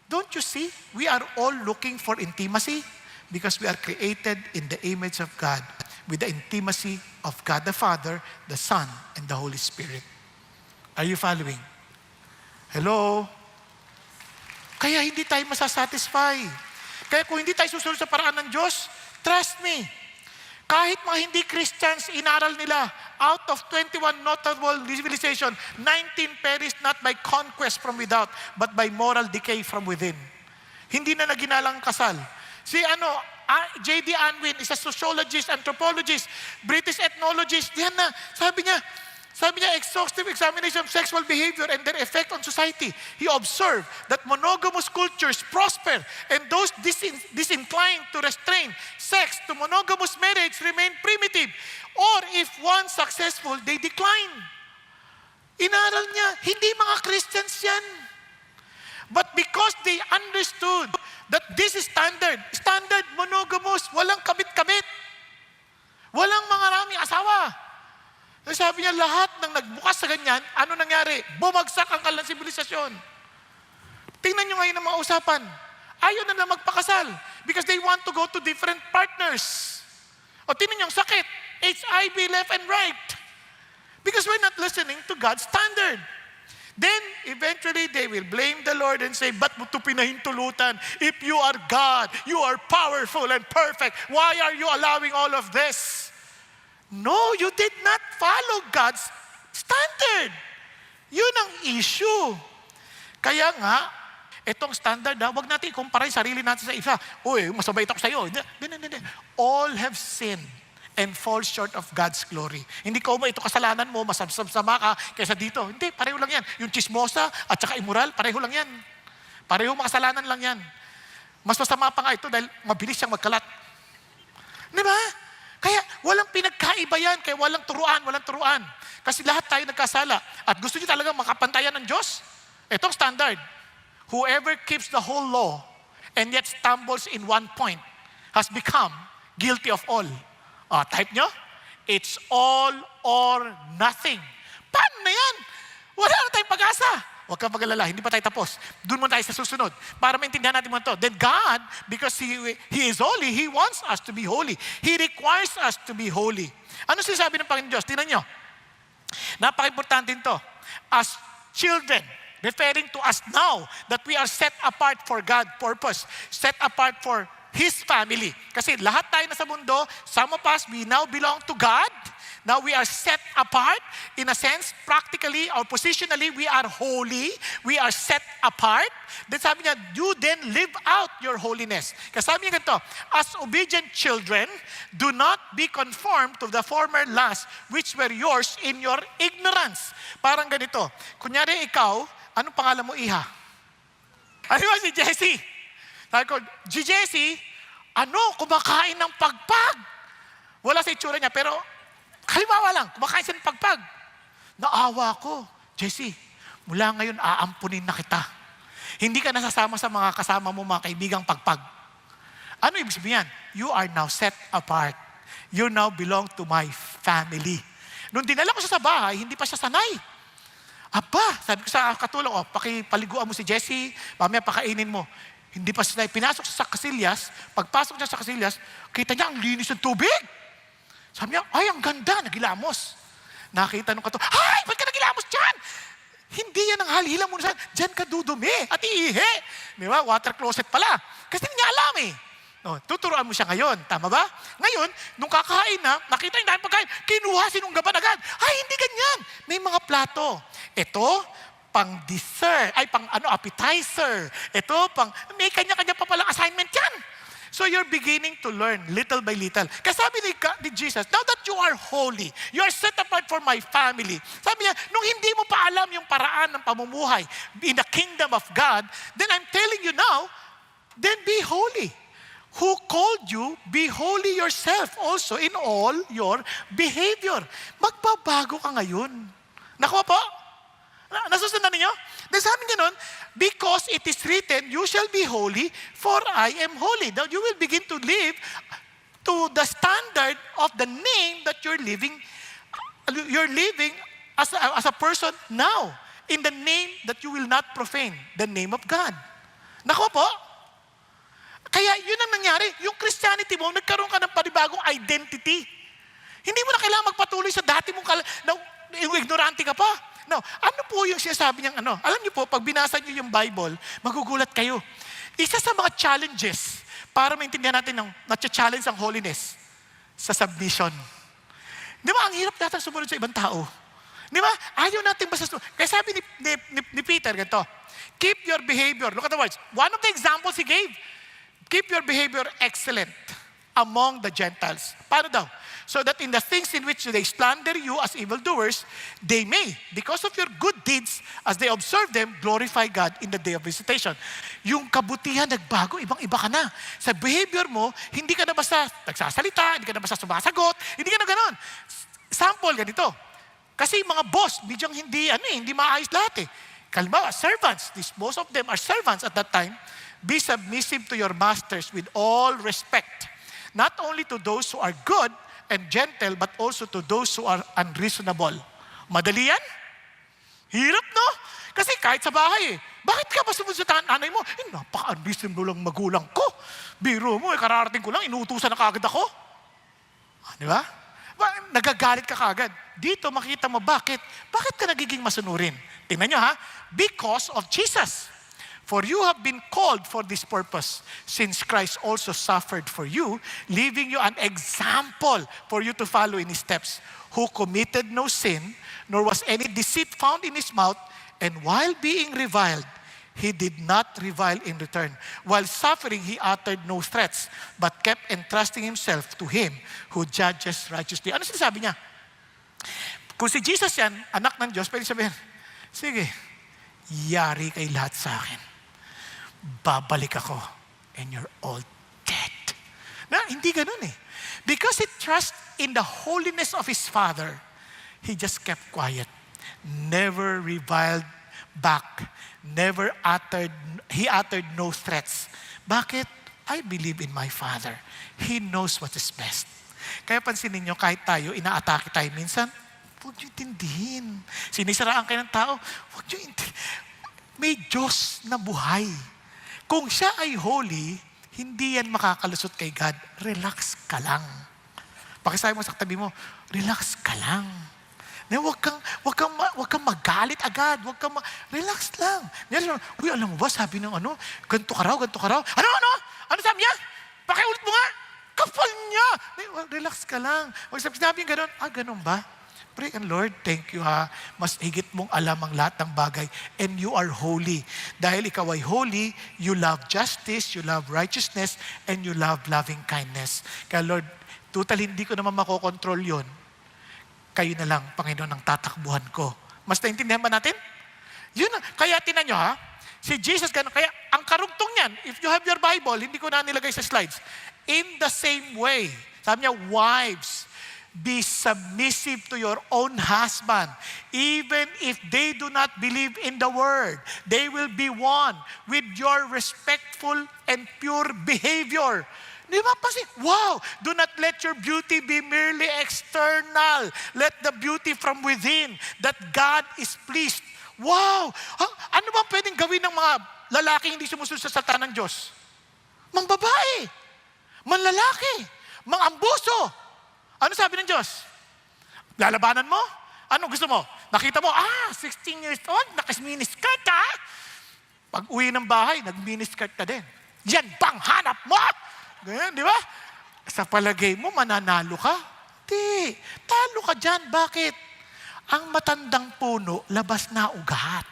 Don't you see? We are all looking for intimacy because we are created in the image of God with the intimacy of God the Father, the Son, and the Holy Spirit. Are you following? Hello? Kaya hindi tayo masasatisfy. Kaya kung hindi tayo susunod sa paraan ng Diyos, trust me, kahit mga hindi Christians, inaral nila, out of 21 notable civilization, 19 perished not by conquest from without, but by moral decay from within. Hindi na naginalang kasal. Si J.D. Unwin is a sociologist, anthropologist, British ethnologist. Yan na, sabi niya, exhaustive examination of sexual behavior and their effect on society. He observed that monogamous cultures prosper and those disinclined to restrain sex to monogamous marriage remain primitive. Or if one successful, they decline. Inaral niya, hindi mga Christians yan. But because they understood that this is standard monogamous, walang kabit-kabit. Walang mga raming asawa. Sabi niya, lahat ng nagbukas sa ganyan, ano nangyari? Bumagsak ang kalang sibilisasyon. Tingnan niyo ngayon ang mga usapan. Ayaw na magpakasal because they want to go to different partners. O tingnan niyo ang sakit. HIV left and right. Because we're not listening to God's standard. Then, eventually, they will blame the Lord and say, ba't mo ito pinahintulutan? If you are God, you are powerful and perfect. Why are you allowing all of this? No, you did not follow God's standard. Yun ang issue. Kaya nga, itong standard, wag natin ikumpara yung sarili natin sa isa. Uy, masabait ako sa iyo. Hindi. All have sinned and fall short of God's glory. Hindi ko ito kasalanan mo, masama ka kaysa dito. Hindi, pareho lang yan. Yung chismosa at saka immoral, pareho lang yan. Pareho makasalanan lang yan. Mas masama pa nga ito dahil mabilis siyang magkalat. Di ba? Kaya walang pinagkaiba yan, kaya walang turuan. Kasi lahat tayo nagkasala. At gusto niyo talaga makapantayan ng Diyos? Itong standard. Whoever keeps the whole law and yet stumbles in one point has become guilty of all. Type nyo? It's all or nothing. Paano na yan? Wala na tayong pag-asa. Huwag kang mag-alala, hindi pa tayo tapos. Doon muna tayo sa susunod. Para maintindihan natin mo ito. Then God, because He is holy, He wants us to be holy. He requires us to be holy. Ano sinasabi ng Panginoon Diyos? Tingnan nyo. Napaka-importante ito. As children, referring to us now, that we are set apart for God's purpose. Set apart for His family. Kasi lahat tayo na sa mundo, some of us, we now belong to God. Now we are set apart. In a sense, practically or positionally, we are holy. We are set apart. Then sabi niya, you then live out your holiness. Kasi sabi niya ganito, as obedient children, do not be conformed to the former lusts which were yours in your ignorance. Parang ganito. Kunyari ikaw, anong pangalan mo, Iha? Ano ba si Jessie? Sabi ko, Jessie, kumakain ng pagpag. Wala sa itsura niya, pero halimbawa lang, kumakain siya ng pagpag. Naawa ko, Jessie, mula ngayon aampunin na kita. Hindi ka nasasama sa mga kasama mo, mga kaibigang pagpag. Ano ibig sabihin yan? You are now set apart. You now belong to my family. Nung dinala ko siya sa bahay, hindi pa siya sanay. Aba, sabi ko sa katulong, pakipaliguan mo si Jessie, mamaya pakainin mo. Hindi pa sila, pinasok sa kasilyas, pagpasok niya sa kasilyas, kita niya ang linis ng tubig. Sabi niya, ay, ang ganda, nagilamos. Nakita nung ay, ba't ka nagilamos dyan? Hindi yan ang halila mo na dyan ka dudumi at iihi. Di ba? Water closet pala. Kasi hindi niya alam eh. No, tuturuan mo siya ngayon, tama ba? Ngayon, nung kakain na, nakita yung dahil pagkain, kinuha sinunggaban agad. Ay, hindi ganyan. May mga plato. Ito, pang dessert, appetizer. Ito, may kanya-kanya pa palang assignment yan. So you're beginning to learn little by little. Kasi sabi ni Jesus, now that you are holy, you are set apart for my family. Sabi niya, nung hindi mo pa alam yung paraan ng pamumuhay in the kingdom of God, then I'm telling you now, then be holy. Who called you, be holy yourself also in all your behavior. Magbabago ka ngayon. Nakuha po? Nasusundan ninyo? Then sabi nga nun, because it is written, you shall be holy, for I am holy. Now you will begin to live to the standard of the name that you're living as a person now. In the name that you will not profane, the name of God. Nakuha po? Kaya yun ang nangyari. Yung Christianity mo, nagkaroon ka ng panibagong identity. Hindi mo na kailangan magpatuloy sa dati mong yung ignorante ka pa. No, ano po yung sinasabi niyang Alam niyo po, pag binasa niyo yung Bible, magugulat kayo. Isa sa mga challenges para maintindihan natin na-challenge ang holiness sa submission. Di ba, ang hirap natin sumunod sa ibang tao. Di ba? Ayaw natin basta sumunod. Kaya sabi ni Peter, ganito, keep your behavior. Look at the words. One of the examples he gave, keep your behavior excellent among the Gentiles. Paano daw? So that in the things in which they slander you as evildoers, they may, because of your good deeds, as they observe them, glorify God in the day of visitation. Yung kabutihan nagbago, ibang-iba ka na. Sa behavior mo, hindi ka na basta nagsasalita, hindi ka na basta sumasagot, hindi ka na ganon. Sample, ganito. Kasi mga boss, bidyang hindi maayos lahat eh. Kalma, servants, most of them are servants at that time. Be submissive to your masters with all respect. Not only to those who are good and gentle, but also to those who are unreasonable. Madali yan? Hirap, no? Kasi kahit sa bahay bakit ka ba sumunod sa nanay mo? Napaka-unreasonable lang magulang ko. Biro mo, kararating ko lang, inuutusan na kagad ako. Di ba? Nagagalit ka kagad. Dito makita mo bakit ka nagiging masunurin. Tingnan nyo ha, because of Jesus. For you have been called for this purpose, since Christ also suffered for you, leaving you an example for you to follow in His steps, who committed no sin, nor was any deceit found in His mouth, and while being reviled, He did not revile in return. While suffering, he uttered no threats, but kept entrusting himself to him who judges righteously. Ano sinasabi niya? Kung si Jesus yan, anak ng Diyos, pwede sabihin, sige, yari kay lahat sa akin. Babalik ako, and you're all dead. Na, hindi ganun eh. Because he trusts in the holiness of his Father, he just kept quiet. Never reviled back. He uttered no threats. Bakit? I believe in my Father. He knows what is best. Kaya pansinin nyo, kahit tayo, inaatake tayo minsan, huwag nyo intindihin. Sinisiraan kayo ng tao, huwag nyo intindihin. May Diyos na buhay. Kung siya ay holy, hindi yan makakalusot kay God. Relax ka lang. Pakisabi mo sa katabi mo, relax ka lang. Huwag kang magalit agad. Relax lang. Uy, alam mo ba, sabi ng ganito ka raw. Ano sabi niya? Pakiulit mo nga. Kapal niya. Relax ka lang. Huwag sinabi yung gano'n. Gano'n ba? Pray and Lord, thank you ha. Mas higit mong alam ang lahat ng bagay. And you are holy. Dahil ikaw ay holy, you love justice, you love righteousness, and you love loving kindness. Kaya Lord, total hindi ko naman makokontrol yon. Kayo na lang, Panginoon, ang tatakbuhan ko. Mas naintindihan ba natin? Yun, kaya tinan nyo ha, si Jesus, gano'n, kaya ang karugtong niyan, if you have your Bible, hindi ko na nilagay sa slides, in the same way, sabi niya, wives, be submissive to your own husband, even if they do not believe in the word. They will be won with your respectful and pure behavior. Di ba? Wow! Do not let your beauty be merely external. Let the beauty from within, that God is pleased. Wow! Ano ba pwedeng gawin ng mga lalaking hindi sumusunod sa salita ng Diyos? Mang babae, mang lalaki, mang ambuso. Ano sabi ng Diyos? Lalabanan mo? Ano gusto mo? Nakita mo, 16 years old, nakasminiskirt ka. Pag uwi ng bahay, nag-miniskirt ka din. Yan bang hanap mo? Ganyan, di ba? Sa palagay mo, mananalo ka? Di. Talo ka dyan. Bakit? Ang matandang puno, labas na ugat.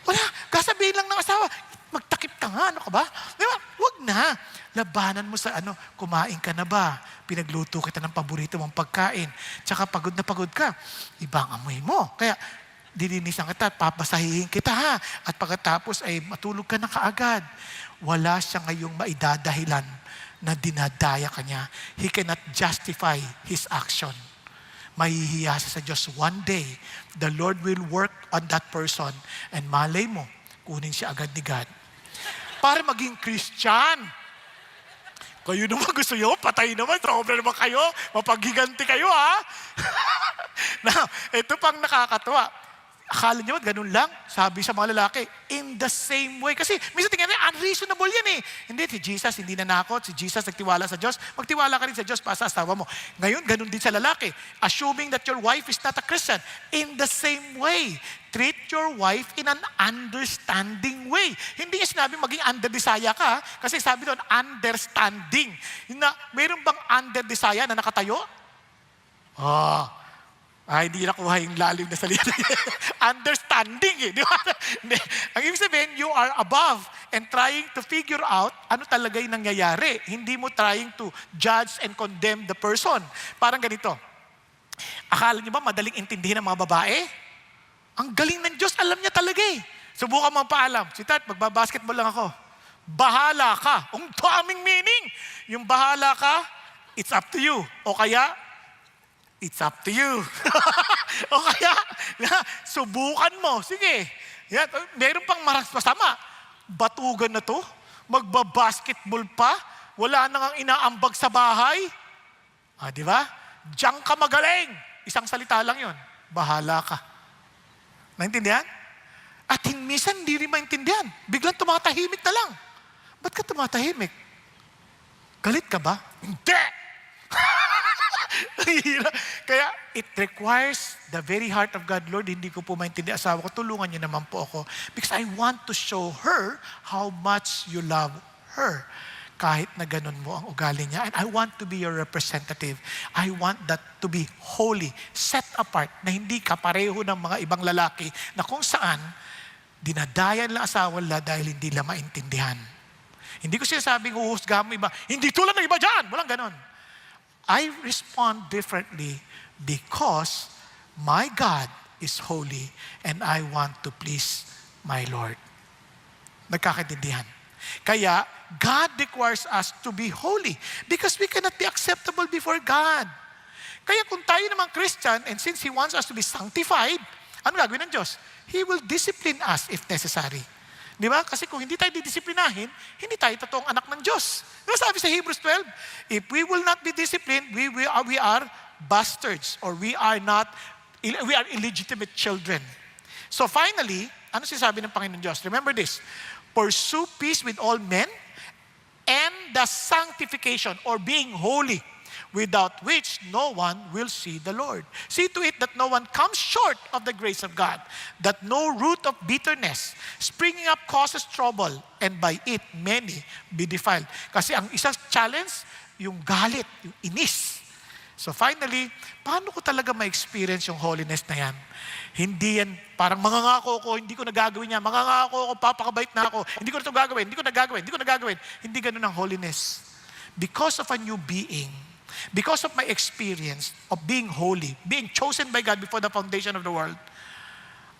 Wala. Kasabihin lang ng asawa, magtakip ka nga, ano ka ba? Di ba? Huwag na. Labanan mo sa kumain ka na ba? Pinagluto kita ng paborito mong pagkain. Tsaka pagod na pagod ka. Ibang amoy mo. Kaya, dilinisan kita at papasahihin kita ha. At pagkatapos ay matulog ka na kaagad. Wala siya ngayong maidadahilan na dinadaya ka niya. He cannot justify his action. Mahihiya siya sa Diyos. One day, the Lord will work on that person and malay mo, kunin siya agad ni God. Para maging Christian. Kayo naman gusto nyo, patay naman, trouble naman kayo, mapaghiganti kayo ha. Now, ito pang nakakatuwa. Akala nyo, ganun lang, sabi sa mga lalaki, in the same way. Kasi minsan tingnan nyo, unreasonable yan eh. Hindi, si Jesus hindi nanakot, si Jesus nagtiwala sa Diyos, magtiwala ka rin sa Diyos para sa asawa mo. Ngayon, ganun din sa lalaki. Assuming that your wife is not a Christian, in the same way, treat your wife in an understanding way. Hindi niya sinabi maging under-desire ka, kasi sabi doon, understanding. Mayroon bang under-desire na nakatayo? Hindi nakuha yung lalim na salita. Understanding eh. Di ba? Ang ibig sabihin, you are above and trying to figure out ano talaga yung nangyayari. Hindi mo trying to judge and condemn the person. Parang ganito. Akala niyo ba madaling intindihin ng mga babae? Ang galing ng Diyos, alam niya talaga eh. Subukan mo paalam. Sweetheart, magbabasketball lang ako. Bahala ka. Ang daming meaning. Yung bahala ka, it's up to you. O kaya, it's up to you. O kaya, subukan mo. Sige. Yan. Meron pang masama. Batugan na to. Magbabasketball pa. Wala nang ang inaambag sa bahay. Di ba? Diyan ka magaling. Isang salita lang yon. Bahala ka. Naintindihan? At minsan hindi rin maintindihan. Biglang tumatahimik na lang. Ba't ka tumatahimik? Galit ka ba? Hindi! Kaya it requires the very heart of God. Lord, hindi ko po maintindihan asawa ko. Tulungan niyo naman po ako. Because I want to show her how much you love her. Kahit na ganun mo ang ugali niya. And I want to be your representative. I want that to be holy, set apart, na hindi ka pareho ng mga ibang lalaki na kung saan dinadayan lang asawa nila dahil hindi nila maintindihan. Hindi ko sinasabing uusgahan mo iba, hindi tulad ng iba dyan. Walang ganon. I respond differently because my God is holy and I want to please my Lord. Nagkakaintindihan. Kaya, God requires us to be holy because we cannot be acceptable before God. Kaya kung tayo namang Christian, and since He wants us to be sanctified, ano gagawin ng Diyos? He will discipline us if necessary. Di ba? Kasi kung hindi tayo didisiplinahin, hindi tayo totoong anak ng Diyos. Di ba sabi sa Hebrews 12? If we will not be disciplined, we are bastards or we are illegitimate children. So finally, ano sinasabi ng Panginoon Diyos? Remember this, pursue peace with all men and the sanctification or being holy, without which no one will see the Lord. See to it that no one comes short of the grace of God, that no root of bitterness springing up causes trouble, and by it many be defiled. Kasi ang isang challenge, yung galit, yung inis. So finally, paano ko talaga ma-experience yung holiness na yan? Hindi yan, parang mangangako ko, hindi ko nagagawin yan, mangangako ko, papakabait na ako, hindi ko na ito gagawin, hindi ko nagagawin. Hindi ganun ang holiness. Because of a new being, because of my experience of being holy, being chosen by God before the foundation of the world,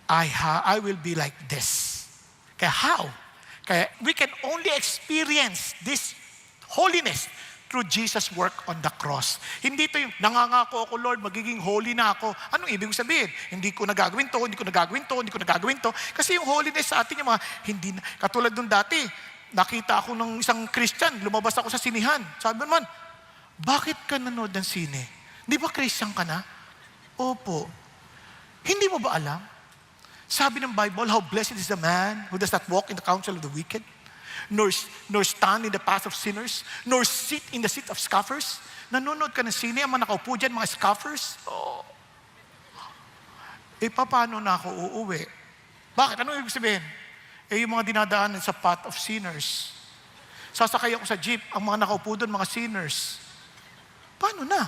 I will be like this. Kaya how? Kaya we can only experience this holiness through Jesus' work on the cross. Hindi ito yung nangangako ako, Lord, magiging holy na ako. Anong ibig sabihin? Hindi ko nagagawin to. Kasi yung holiness sa atin, yung mga, hindi na, katulad nung dati, nakita ako ng isang Christian, lumabas ako sa sinihan. Sabi mo naman, bakit ka nanood ng sine? Di ba Christian ka na? Opo. Hindi mo ba alam? Sabi ng Bible, how blessed is the man who does not walk in the counsel of the wicked, nor stand in the path of sinners, nor sit in the seat of scoffers. Nanonood ka ng sine, ang mga nakaupo dyan, mga scoffers. Oh. Paano na ako uuwi? Bakit? Ano ibig sabihin? Yung mga dinadaan sa path of sinners. Sasakay ako sa jeep, ang mga nakaupo doon, mga sinners. Paano na?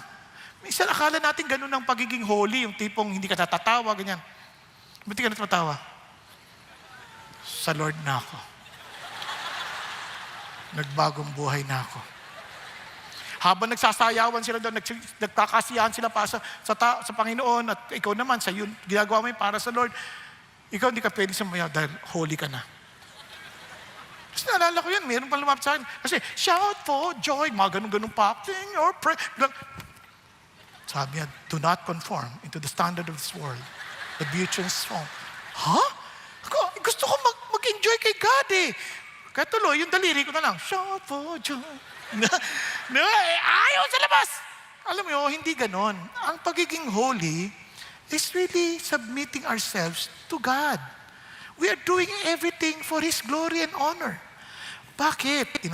Minsan akala natin ganun ang pagiging holy, yung tipong hindi ka tatatawa, ganyan. Ba't ka na tumatawa? Sa Lord na ako. Nagbagong buhay na ako. Habang nagsasayawan sila doon, nagkakasiyahan sila pa sa Panginoon, at ikaw naman, sa yun, ginagawa mo yun para sa Lord, ikaw hindi ka pwede sumayaw dahil holy ka na. Kasi naalala ko yan, mayroon pang lumapit sa akin. Kasi, shout for joy, mga ganun-ganun pa. Sing or pray. Sabi niya, do not conform into the standard of this world. The beauty and song. Huh? Gusto ko mag-enjoy kay God eh. Kaya tuloy, yung daliri ko na lang, shout for joy. Ayaw sa labas! Alam mo, hindi ganon. Ang pagiging holy is really submitting ourselves to God. We are doing everything for His glory and honor. Bakit?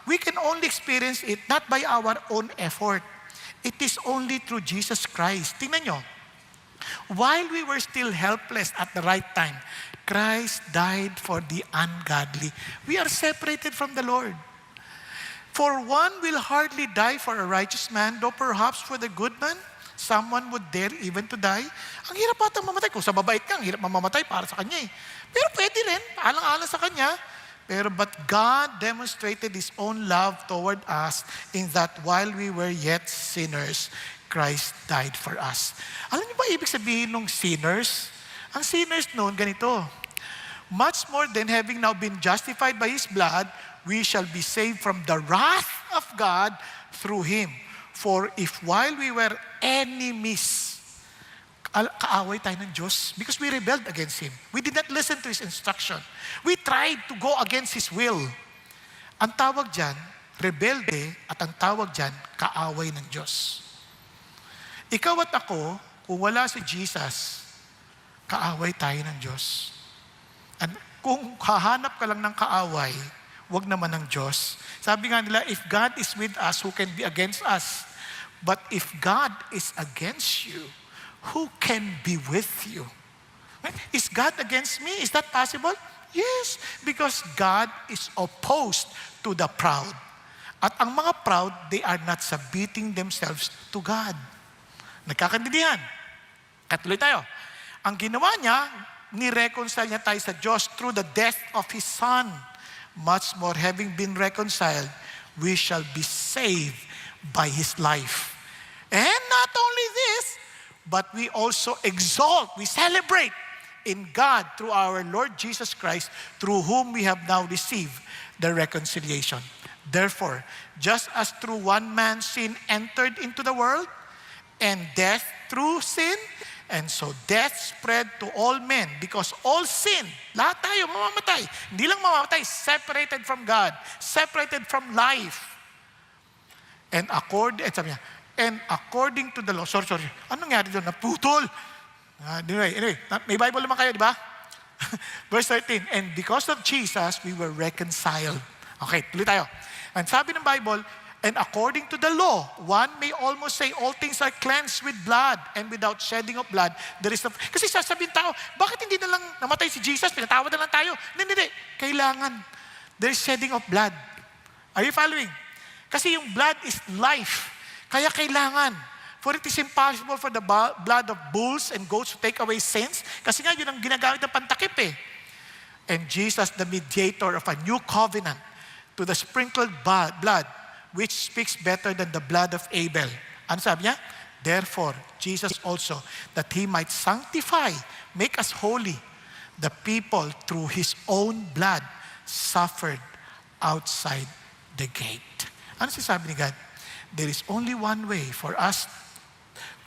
We can only experience it not by our own effort. It is only through Jesus Christ. Tingnan nyo. While we were still helpless at the right time, Christ died for the ungodly. We are separated from the Lord. For one will hardly die for a righteous man, though perhaps for the good man, someone would dare even to die. Ang hirap atang mamatay. Kung sa babait ka, ang hirap mamamatay para sa kanya eh. Pero pwede rin, alang-alang sa kanya. But God demonstrated His own love toward us in that while we were yet sinners, Christ died for us. Alam niyo ba ibig sabihin ng sinners? Ang sinners noon, ganito. Much more than having now been justified by His blood, we shall be saved from the wrath of God through Him. For if while we were enemies, kaaway tayo ng Diyos because we rebelled against Him. We did not listen to His instruction. We tried to go against His will. Ang tawag dyan, rebelde, at ang tawag dyan, kaaway ng Diyos. Ikaw at ako, kung wala si Jesus, kaaway tayo ng Diyos. At kung hahanap ka lang ng kaaway, wag naman ng Diyos. Sabi nga nila, if God is with us, who can be against us? But if God is against you, who can be with you? Is God against me? Is that possible? Yes, because God is opposed to the proud. At ang mga proud, they are not submitting themselves to God. Nagkakaintindihan. Katuloy tayo. Ang ginawa niya, ni-reconcile niya tayo sa Diyos through the death of His Son. Much more, having been reconciled, we shall be saved by His life. And not only this, but we also exalt, we celebrate in God through our Lord Jesus Christ, through whom we have now received the reconciliation. Therefore, just as through one man sin entered into the world, and death through sin, and so death spread to all men because all sin. Lahat tayo mamamatay. Hindi lang mamamatay, separated from God, separated from life. And according to the law, sorry. Anong nangyari doon? Naputol. Anyway, may Bible naman kayo, di ba? Verse 13, and because of Jesus, we were reconciled. Okay, tuloy tayo. And sabi ng Bible, and according to the law, one may almost say all things are cleansed with blood, and without shedding of blood, there is no... Kasi sasabihin tao, bakit hindi na lang namatay si Jesus, pinatawad na lang tayo? Hindi. Kailangan. There is shedding of blood. Are you following? Kasi yung blood is life. Kaya kailangan. For it is impossible for the blood of bulls and goats to take away sins. Kasi nga yun ang ginagamit ng pantakip eh. And Jesus, the mediator of a new covenant, to the sprinkled blood, which speaks better than the blood of Abel. Ano sabi niya? Therefore, Jesus also, that He might sanctify, make us holy, the people through His own blood suffered outside the gate. Ano sabi ni God? There is only one way for us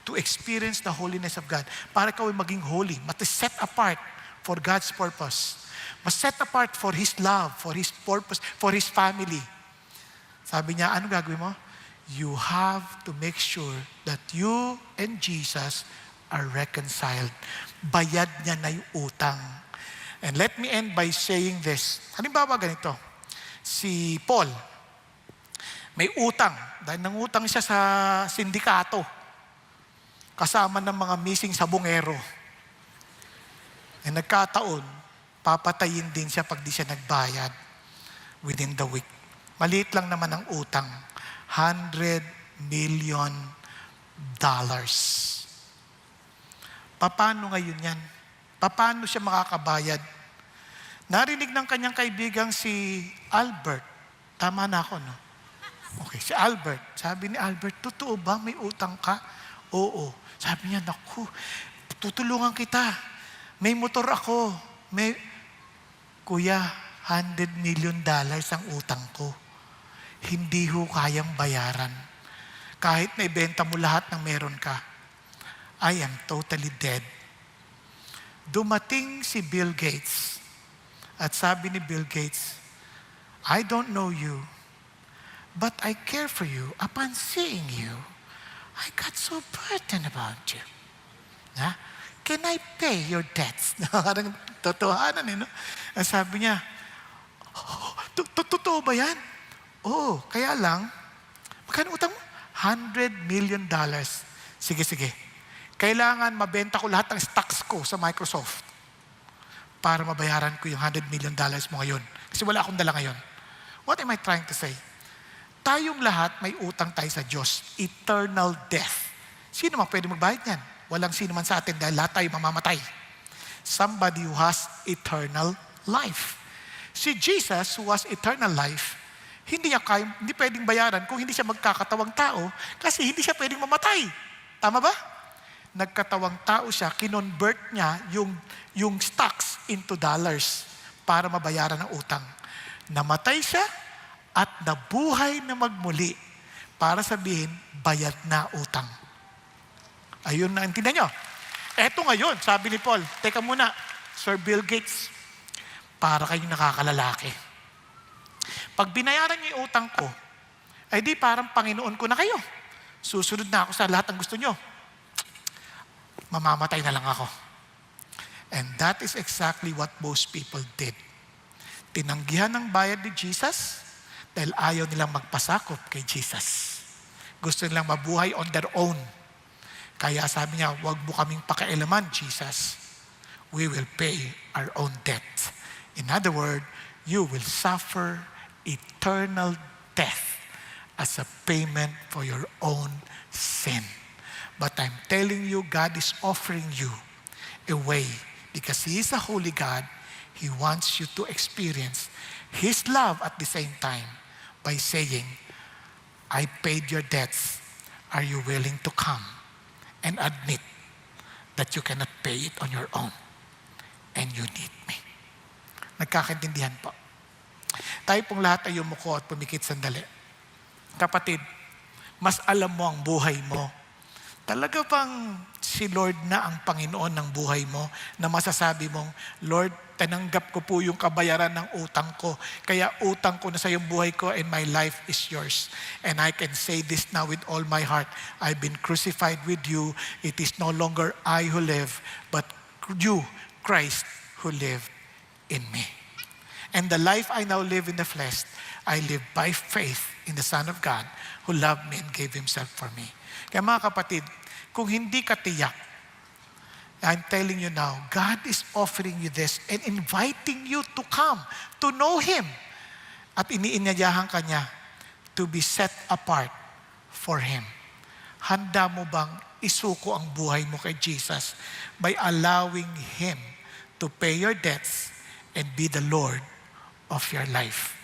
to experience the holiness of God. Para ikaw ay maging holy, set apart for God's purpose. Set apart for His love, for His purpose, for His family. Sabi niya, ano gagawin mo? You have to make sure that you and Jesus are reconciled. Bayad niya na yung utang. And let me end by saying this. Halimbawa ganito, si Paul, may utang. Dahil nangutang siya sa sindikato. Kasama ng mga missing sabongero. E nagkataon, papatayin din siya pag di siya nagbayad within the week. Maliit lang naman ang utang. $100 million. Paano ngayon yan? Paano siya makakabayad? Narinig ng kanyang kaibigang si Albert. Tama na ako, no? Okay, si Albert. Sabi ni Albert, totoo ba may utang ka? Oo. Sabi niya, naku, tutulungan kita. May motor ako. Kuya, $100 million ang utang ko. Hindi ho kayang bayaran. Kahit na ibenta mo lahat ng meron ka. I am totally dead. Dumating si Bill Gates. At sabi ni Bill Gates, I don't know you, but I care for you. Upon seeing you, I got so burdened about you. Can I pay your debts? Parang totohanan eh, no? At sabi niya, totoo ba yan? Oo, kaya lang, magkano utang mo? $100 million. Sige. Kailangan mabenta ko lahat ng stocks ko sa Microsoft para mabayaran ko yung $100 million mo ngayon. Kasi wala akong dala ngayon. What am I trying to say? Tayong lahat may utang tayo sa Diyos. Eternal death. Sino man pwede magbayad niyan? Walang sino man sa atin dahil lahat tayo mamamatay. Somebody who has eternal life. Si Jesus, who has eternal life, hindi pwedeng bayaran kung hindi siya magkakatawang tao kasi hindi siya pwedeng mamatay. Tama ba? Nagkatawang tao siya, kinonvert niya yung stocks into dollars para mabayaran ang utang. Namatay siya at nabuhay na magmuli para sabihin, bayad na utang. Ayun na, intindihan nyo? Eto ngayon, sabi ni Paul, teka muna, Sir Bill Gates, para kayong nakakalalaki. Pag binayaran niyo yung utang ko, ay di parang Panginoon ko na kayo. Susunod na ako sa lahat ng gusto nyo. Mamamatay na lang ako. And that is exactly what most people did. Tinanggihan ng bayad ni Jesus dahil ayaw nilang magpasakop kay Jesus. Gusto nilang mabuhay on their own. Kaya sabi niya, huwag mo kaming pakialaman, Jesus. We will pay our own debt. In other words, you will suffer eternal death as a payment for your own sin. But I'm telling you, God is offering you a way. Because He is a holy God, He wants you to experience His love at the same time by saying, I paid your debts. Are you willing to come and admit that you cannot pay it on your own and you need me? Nagkakaintindihan po. Tayo pong lahat ay yumuko at pumikit sandali. Kapatid, mas alam mo ang buhay mo. Talaga bang si Lord na ang Panginoon ng buhay mo na masasabi mong, Lord, tinanggap ko po yung kabayaran ng utang ko. Kaya utang ko na sa yung buhay ko and my life is yours. And I can say this now with all my heart. I've been crucified with you. It is no longer I who live, but you, Christ, who live in me. And the life I now live in the flesh, I live by faith in the Son of God who loved me and gave Himself for me. Kaya mga kapatid, kung hindi ka tiyak, I'm telling you now, God is offering you this and inviting you to come, to know Him. At iniinyayahan ka niya to be set apart for Him. Handa mo bang isuko ang buhay mo kay Jesus by allowing Him to pay your debts and be the Lord of your life?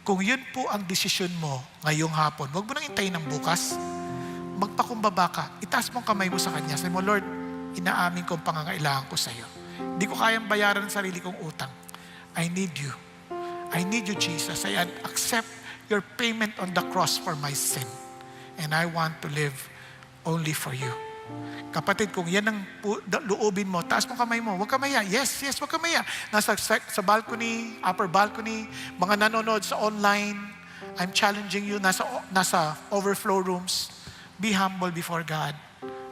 Kung yun po ang desisyon mo ngayong hapon, huwag mo nang hintayin ng bukas. Magpakumbaba ka. Itaas mo ang kamay mo sa Kanya. Sabi mo, Lord, inaamin ko ang pangangailangan ko sa iyo. Hindi ko kayang bayaran ang sarili kong utang. I need you. I need you, Jesus. I accept your payment on the cross for my sin. And I want to live only for you. Kapatid, kung yan ang loobin mo, taas mo kamay mo, huwag ka maya. Yes, huwag ka maya. Nasa sa balcony, upper balcony, mga nanonood sa online, I'm challenging you, nasa overflow rooms, be humble before God.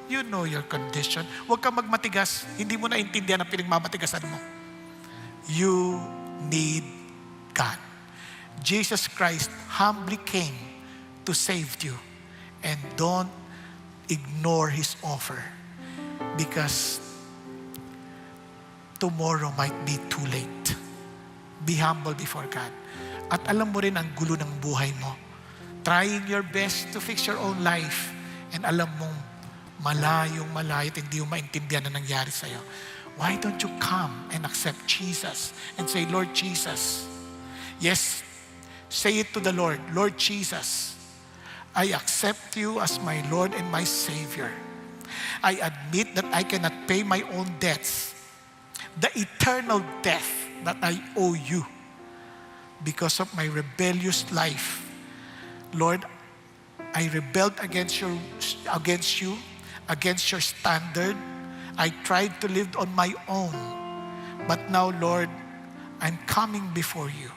You know your condition. Huwag ka magmatigas. Hindi mo naintindihan ang pinagmamatigasan mo. You need God. Jesus Christ humbly came to save you. And don't ignore His offer because tomorrow might be too late. Be humble before God. At alam mo rin ang gulo ng buhay mo. Trying your best to fix your own life and alam mong malayong malayo at hindi mo maintindihan na nangyari sa'yo. Why don't you come and accept Jesus and say, Lord Jesus, yes, say it to the Lord, Lord Jesus, I accept you as my Lord and my Savior. I admit that I cannot pay my own debts, the eternal debt that I owe you because of my rebellious life. Lord, I rebelled against you, against your standard. I tried to live on my own. But now, Lord, I'm coming before you,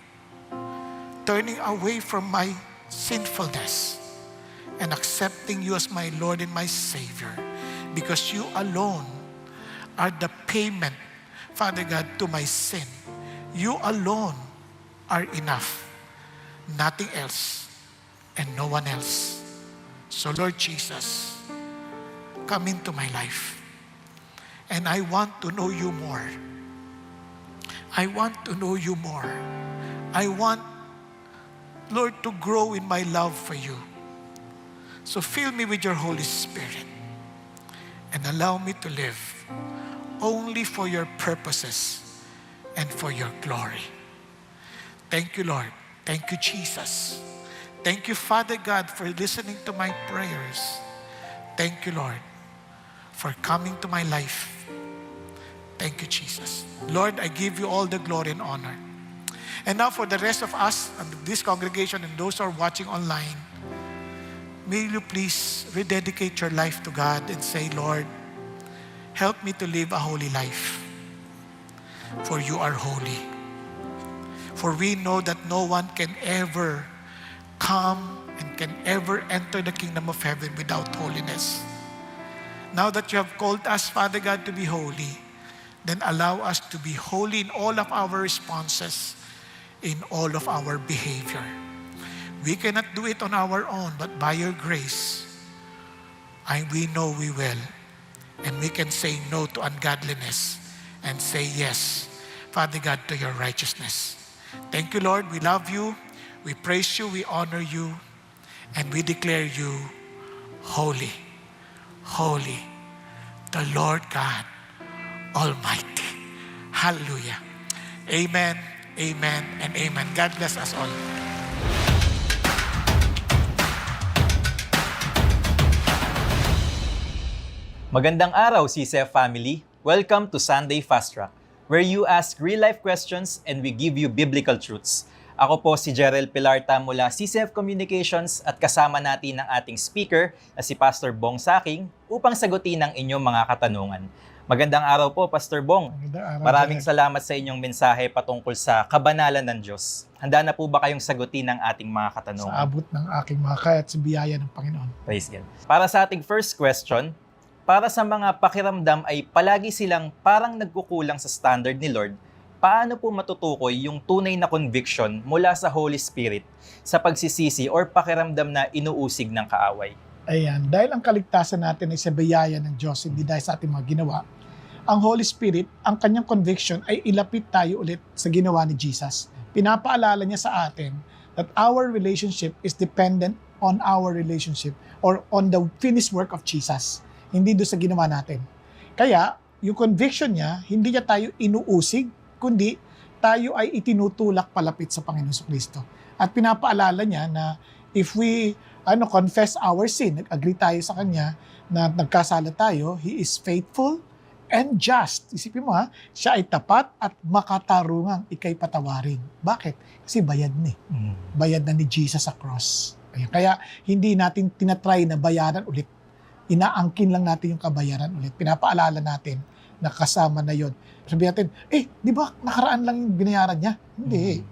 turning away from my sinfulness and accepting you as my Lord and my Savior, because you alone are the payment, Father God, to my sin. You alone are enough. Nothing else and no one else. So Lord Jesus, come into my life. And I want to know you more. I want to know you more. I want, Lord, to grow in my love for you. So fill me with your Holy Spirit and allow me to live only for your purposes and for your glory. Thank you, Lord. Thank you, Jesus. Thank you, Father God, for listening to my prayers. Thank you, Lord, for coming to my life. Thank you, Jesus. Lord, I give you all the glory and honor. And now for the rest of us and this congregation and those who are watching online, may you please rededicate your life to God and say, Lord, help me to live a holy life. For you are holy. For we know that no one can ever come and can ever enter the kingdom of heaven without holiness. Now that you have called us, Father God, to be holy, then allow us to be holy in all of our responses, in all of our behavior. We cannot do it on our own, but by your grace, we know we will. And we can say no to ungodliness and say yes, Father God, to your righteousness. Thank you, Lord. We love you. We praise you. We honor you. And we declare you holy, holy, the Lord God Almighty. Hallelujah. Amen, amen, and amen. God bless us all. Magandang araw, CCF family. Welcome to Sunday Fast Track, where you ask real-life questions and we give you biblical truths. Ako po si Jerel Pilarta mula CCF Communications at kasama natin ang ating speaker na si Pastor Bong Saking upang sagutin ang inyong mga katanungan. Magandang araw po, Pastor Bong. Magandang araw, Maraming Jerel. salamat sa inyong mensahe patungkol sa kabanalan ng Diyos. Handa na po ba kayong sagutin ang ating mga katanungan? Sa abot ng aking mga kaya at sa biyaya ng Panginoon. Praise God. Para sa ating first question, para sa mga pakiramdam ay palagi silang parang nagkukulang sa standard ni Lord, paano po matutukoy yung tunay na conviction mula sa Holy Spirit sa pagsisisi or pakiramdam na inuusig ng kaaway? Ayan, dahil ang kaligtasan natin ay sa biyaya ng Diyos, hindi dahil sa ating mga ginawa, ang Holy Spirit, ang kanyang conviction ay ilapit tayo ulit sa ginawa ni Jesus. Pinapaalala niya sa atin that our relationship is dependent on our relationship or on the finished work of Jesus. Hindi doon sa ginawa natin. Kaya, yung conviction niya, hindi niya tayo inuusig, kundi tayo ay itinutulak palapit sa Panginoon Kristo. At pinapaalala niya na if we confess our sin, nag-agree tayo sa Kanya na nagkasala tayo, He is faithful and just. Isipin mo siya ay tapat at makatarungang ikay patawarin. Bakit? Kasi bayad na Bayad na ni Jesus sa cross. Kaya hindi natin tinatry na bayaran ulit. Inaangkin lang natin yung kabayaran ulit. Pinapaalala natin na kasama na yon. Sabi natin, di ba nakaraan lang yung binayaran niya? Hindi.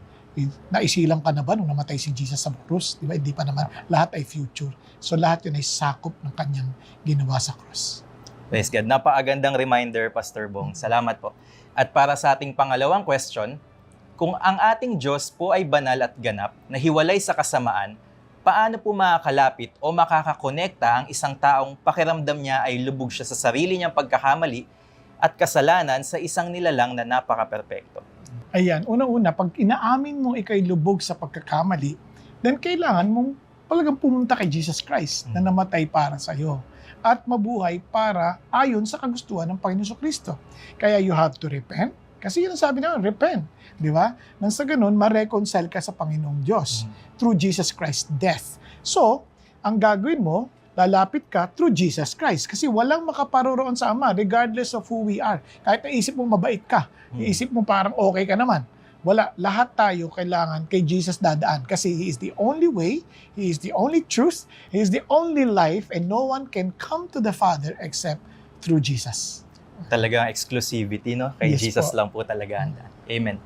Naisilang ka na ba nung namatay si Jesus sa krus? Di ba? Hindi pa naman. Lahat ay future. So lahat yun ay sakop ng kanyang ginawa sa krus. Praise God. Napakagandang reminder, Pastor Bong. Salamat po. At para sa ating pangalawang question, kung ang ating Diyos po ay banal at ganap, na hiwalay sa kasamaan, paano po makakalapit o makakakonekta ang isang taong pakiramdam niya ay lubog siya sa sarili niyang pagkakamali at kasalanan sa isang nilalang na napaka-perpekto? Ayan, una-una, pag inaamin mo ikay lubog sa pagkakamali, then kailangan mong talagang pumunta kay Jesus Christ na namatay para sa iyo at mabuhay para ayon sa kagustuhan ng Panginoon Kristo. Kaya you have to repent. Kasi yun ang sabi naman, repent. Di ba? Nang sa ganun, ma-reconcile ka sa Panginoong Diyos through Jesus Christ's death. So, ang gagawin mo, lalapit ka through Jesus Christ. Kasi walang makaparoroon sa Ama regardless of who we are. Kahit naisip mo mabait ka, iisip mo parang okay ka naman. Wala. Lahat tayo kailangan kay Jesus dadaan. Kasi He is the only way, He is the only truth, He is the only life, and no one can come to the Father except through Jesus. Talagang exclusivity, no? Kay Yes Jesus po. lang po talaga. Amen.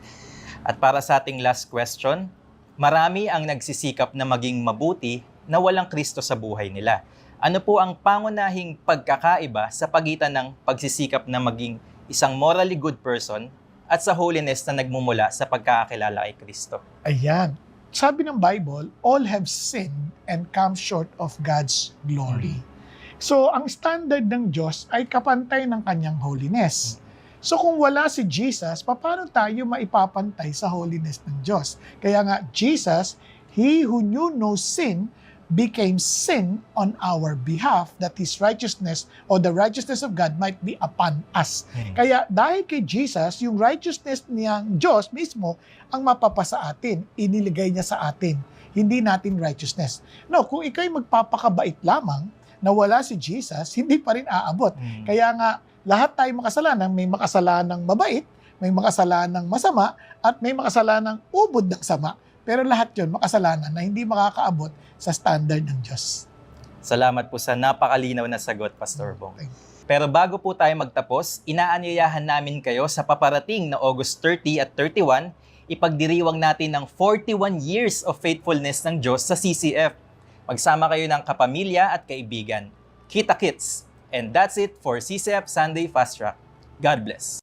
At para sa ating last question, marami ang nagsisikap na maging mabuti na walang Kristo sa buhay nila. Ano po ang pangunahing pagkakaiba sa pagitan ng pagsisikap na maging isang morally good person at sa holiness na nagmumula sa pagkakakilala kay Kristo? Ayan. Sabi ng Bible, all have sinned and come short of God's glory. So, ang standard ng Diyos ay kapantay ng kanyang holiness. So, kung wala si Jesus, paano tayo maipapantay sa holiness ng Diyos? Kaya nga, Jesus, He who knew no sin, became sin on our behalf, that His righteousness or the righteousness of God might be upon us. Kaya dahil kay Jesus, yung righteousness niyang Diyos mismo ang mapapasa atin, iniligay niya sa atin, hindi natin righteousness. No, kung ikaw'y magpapakabait lamang, na wala si Jesus, hindi pa rin aabot. Kaya nga, lahat tayo makasalanan, may makasalanang mabait, may makasalanang masama, at may makasalanang ubod ng sama. Pero lahat yun, makasalanan na hindi makakaabot sa standard ng Diyos. Salamat po sa napakalinaw na sagot, Pastor Bong. Pero bago po tayo magtapos, inaanyayahan namin kayo sa paparating na August 30 at 31, ipagdiriwang natin ng 41 years of faithfulness ng Diyos sa CCF. Magsama kayo ng kapamilya at kaibigan. Kita-kits! And that's it for CCF Sunday Fast Track. God bless!